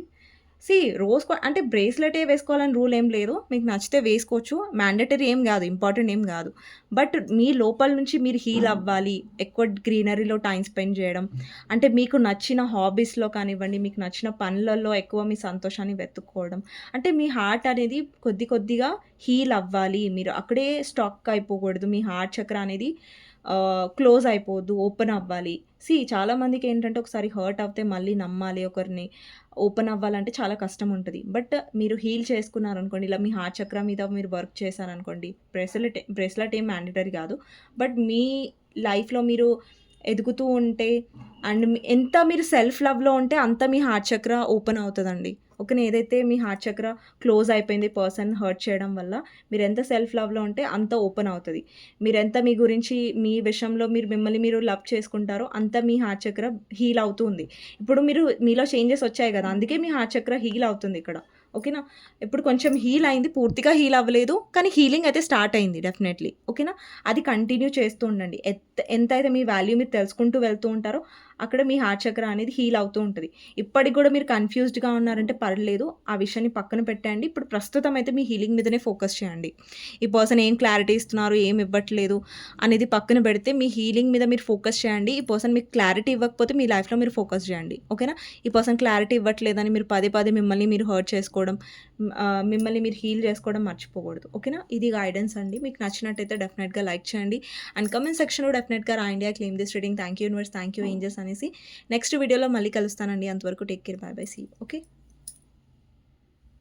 అంటే బ్రేస్లెటే వేసుకోవాలని రూల్ ఏం లేదు. మీకు నచ్చితే వేసుకోవచ్చు. మ్యాండేటరీ ఏం గాదు. ఇంపార్టెంట్ ఏం గాదు. బట్ మీ లోపల నుంచి మీరు హీల్ అవ్వాలి. ఎక్కువ గ్రీనరీలో టైమ్ స్పెండ్ చేయడం. అంటే మీకు నచ్చిన హాబీస్‌లో కానివ్వండి, మీకు నచ్చిన పనులలో ఎక్కువ మీ సంతోషాన్ని వెతుక్కోవడం. అంటే మీ హార్ట్ అనేది కొద్దిగా హీల్ అవ్వాలి. మీరు అక్కడే స్టక్ అయిపోకూడదు. మీ హార్ట్ చక్ర అనేది క్లోజ్ అయిపోవద్దు, ఓపెన్ అవ్వాలి. చాలామందికి ఏంటంటే ఒకసారి హర్ట్ అవుతే మళ్ళీ నమ్మాలి ఒకరిని. ఓపెన్ అవ్వాలంటే చాలా కష్టం ఉంటది. బట్ మీరు హీల్ చేసుకున్నారనుకోండి, ఇలా మీ హార్ట్ చక్ర మీద మీరు వర్క్ చేశారనుకోండి, బ్రేస్లెట్ ఏం మ్యాండేటరీ కాదు. బట్ మీ లైఫ్‌లో మీరు ఎదుగుతూ ఉంటే అండ్ ఎంత మీరు సెల్ఫ్ లవ్‌లో ఉంటే అంత మీ హార్ట్ చక్ర ఓపెన్ అవుతదండి. ఓకేనా. ఏదైతే మీ హార్ట్ చక్ర క్లోజ్ అయిపోయింది పర్సన్ హర్ట్ చేయడం వల్ల, మీరెంత సెల్ఫ్ లవ్‌లో ఉంటే అంత ఓపెన్ అవుతది. మీరెంత మీ గురించి మీ విషయంలో మిమ్మల్ని మీరు లవ్ చేసుకుంటారో అంత మీ హార్ట్ చక్ర హీల్ అవుతూ ఉంది. ఇప్పుడు మీలో చేంజెస్ వచ్చాయి గదా! అందుకే మీ హార్ట్ చక్ర హీల్ అవుతుంది ఇక్కడ. ఓకేనా. ఇప్పుడు కొంచెం హీల్ అయింది. పూర్తిగా హీల్ అవ్వలేదు. కానీ హీలింగ్ అయితే స్టార్ట్ అయింది డెఫినైట్‌లీ. ఓకేనా. అది కంటిన్యూ చేస్తూ ఉండండి. ఎంతైతే మీ వాల్యూ మీరు తెలుసుకుంటూ వెళ్తూ ఉంటారో, అక్కడ మీ హార్ట్ చక్ర అనేది హీల్ అవుతూ ఉంటది. ఇప్పటికి గూడా మీరు కన్‌ఫ్యూజ్డ్‌గా ఉన్నారంటే పర్లేదు. ఆ విషయాన్ని పక్కన పెట్టేయండి. ఇప్పుడు ప్రస్తుతం అయితే మీ హీలింగ్ మీదనే ఫోకస్ చేయండి. ఈ పర్సన్ ఏం క్లారిటీ ఇస్తున్నారు, ఏం ఇవ్వట్లేదు అనేది పక్కన పెడితే మీ హీలింగ్ మీద మీరు ఫోకస్ చేయండి. ఈ పర్సన్ మీకు క్లారిటీ ఇవ్వకపోతే మీ లైఫ్‌లో మీరు ఫోకస్ చేయండి. ఓకేనా. ఈ పర్సన్ క్లారిటీ ఇవ్వట్లేదని మీరు పదే పదే మిమ్మల్ని మీరు హర్ట్ చేసుకోవడం, మిమ్మల్ని మీరు హీల్ చేసుకోవడం మర్చిపోకూడదు. ఓకేనా. ఇది గైడెన్స్ అండి. మీకు నచ్చినట్టయితే డెఫినెట్‌గా లైక్ చేయండి. అండ్ కామెంట్ సెక్షన్‌లో డెఫినెట్‌గా రాయండి I claim this reading. Thank you universe, thank you angels అనేసి. నెక్స్ట్ వీడియోలో మళ్ళీ కలుస్తానండి. అంతవరకు take care. Bye bye. See you. Okay.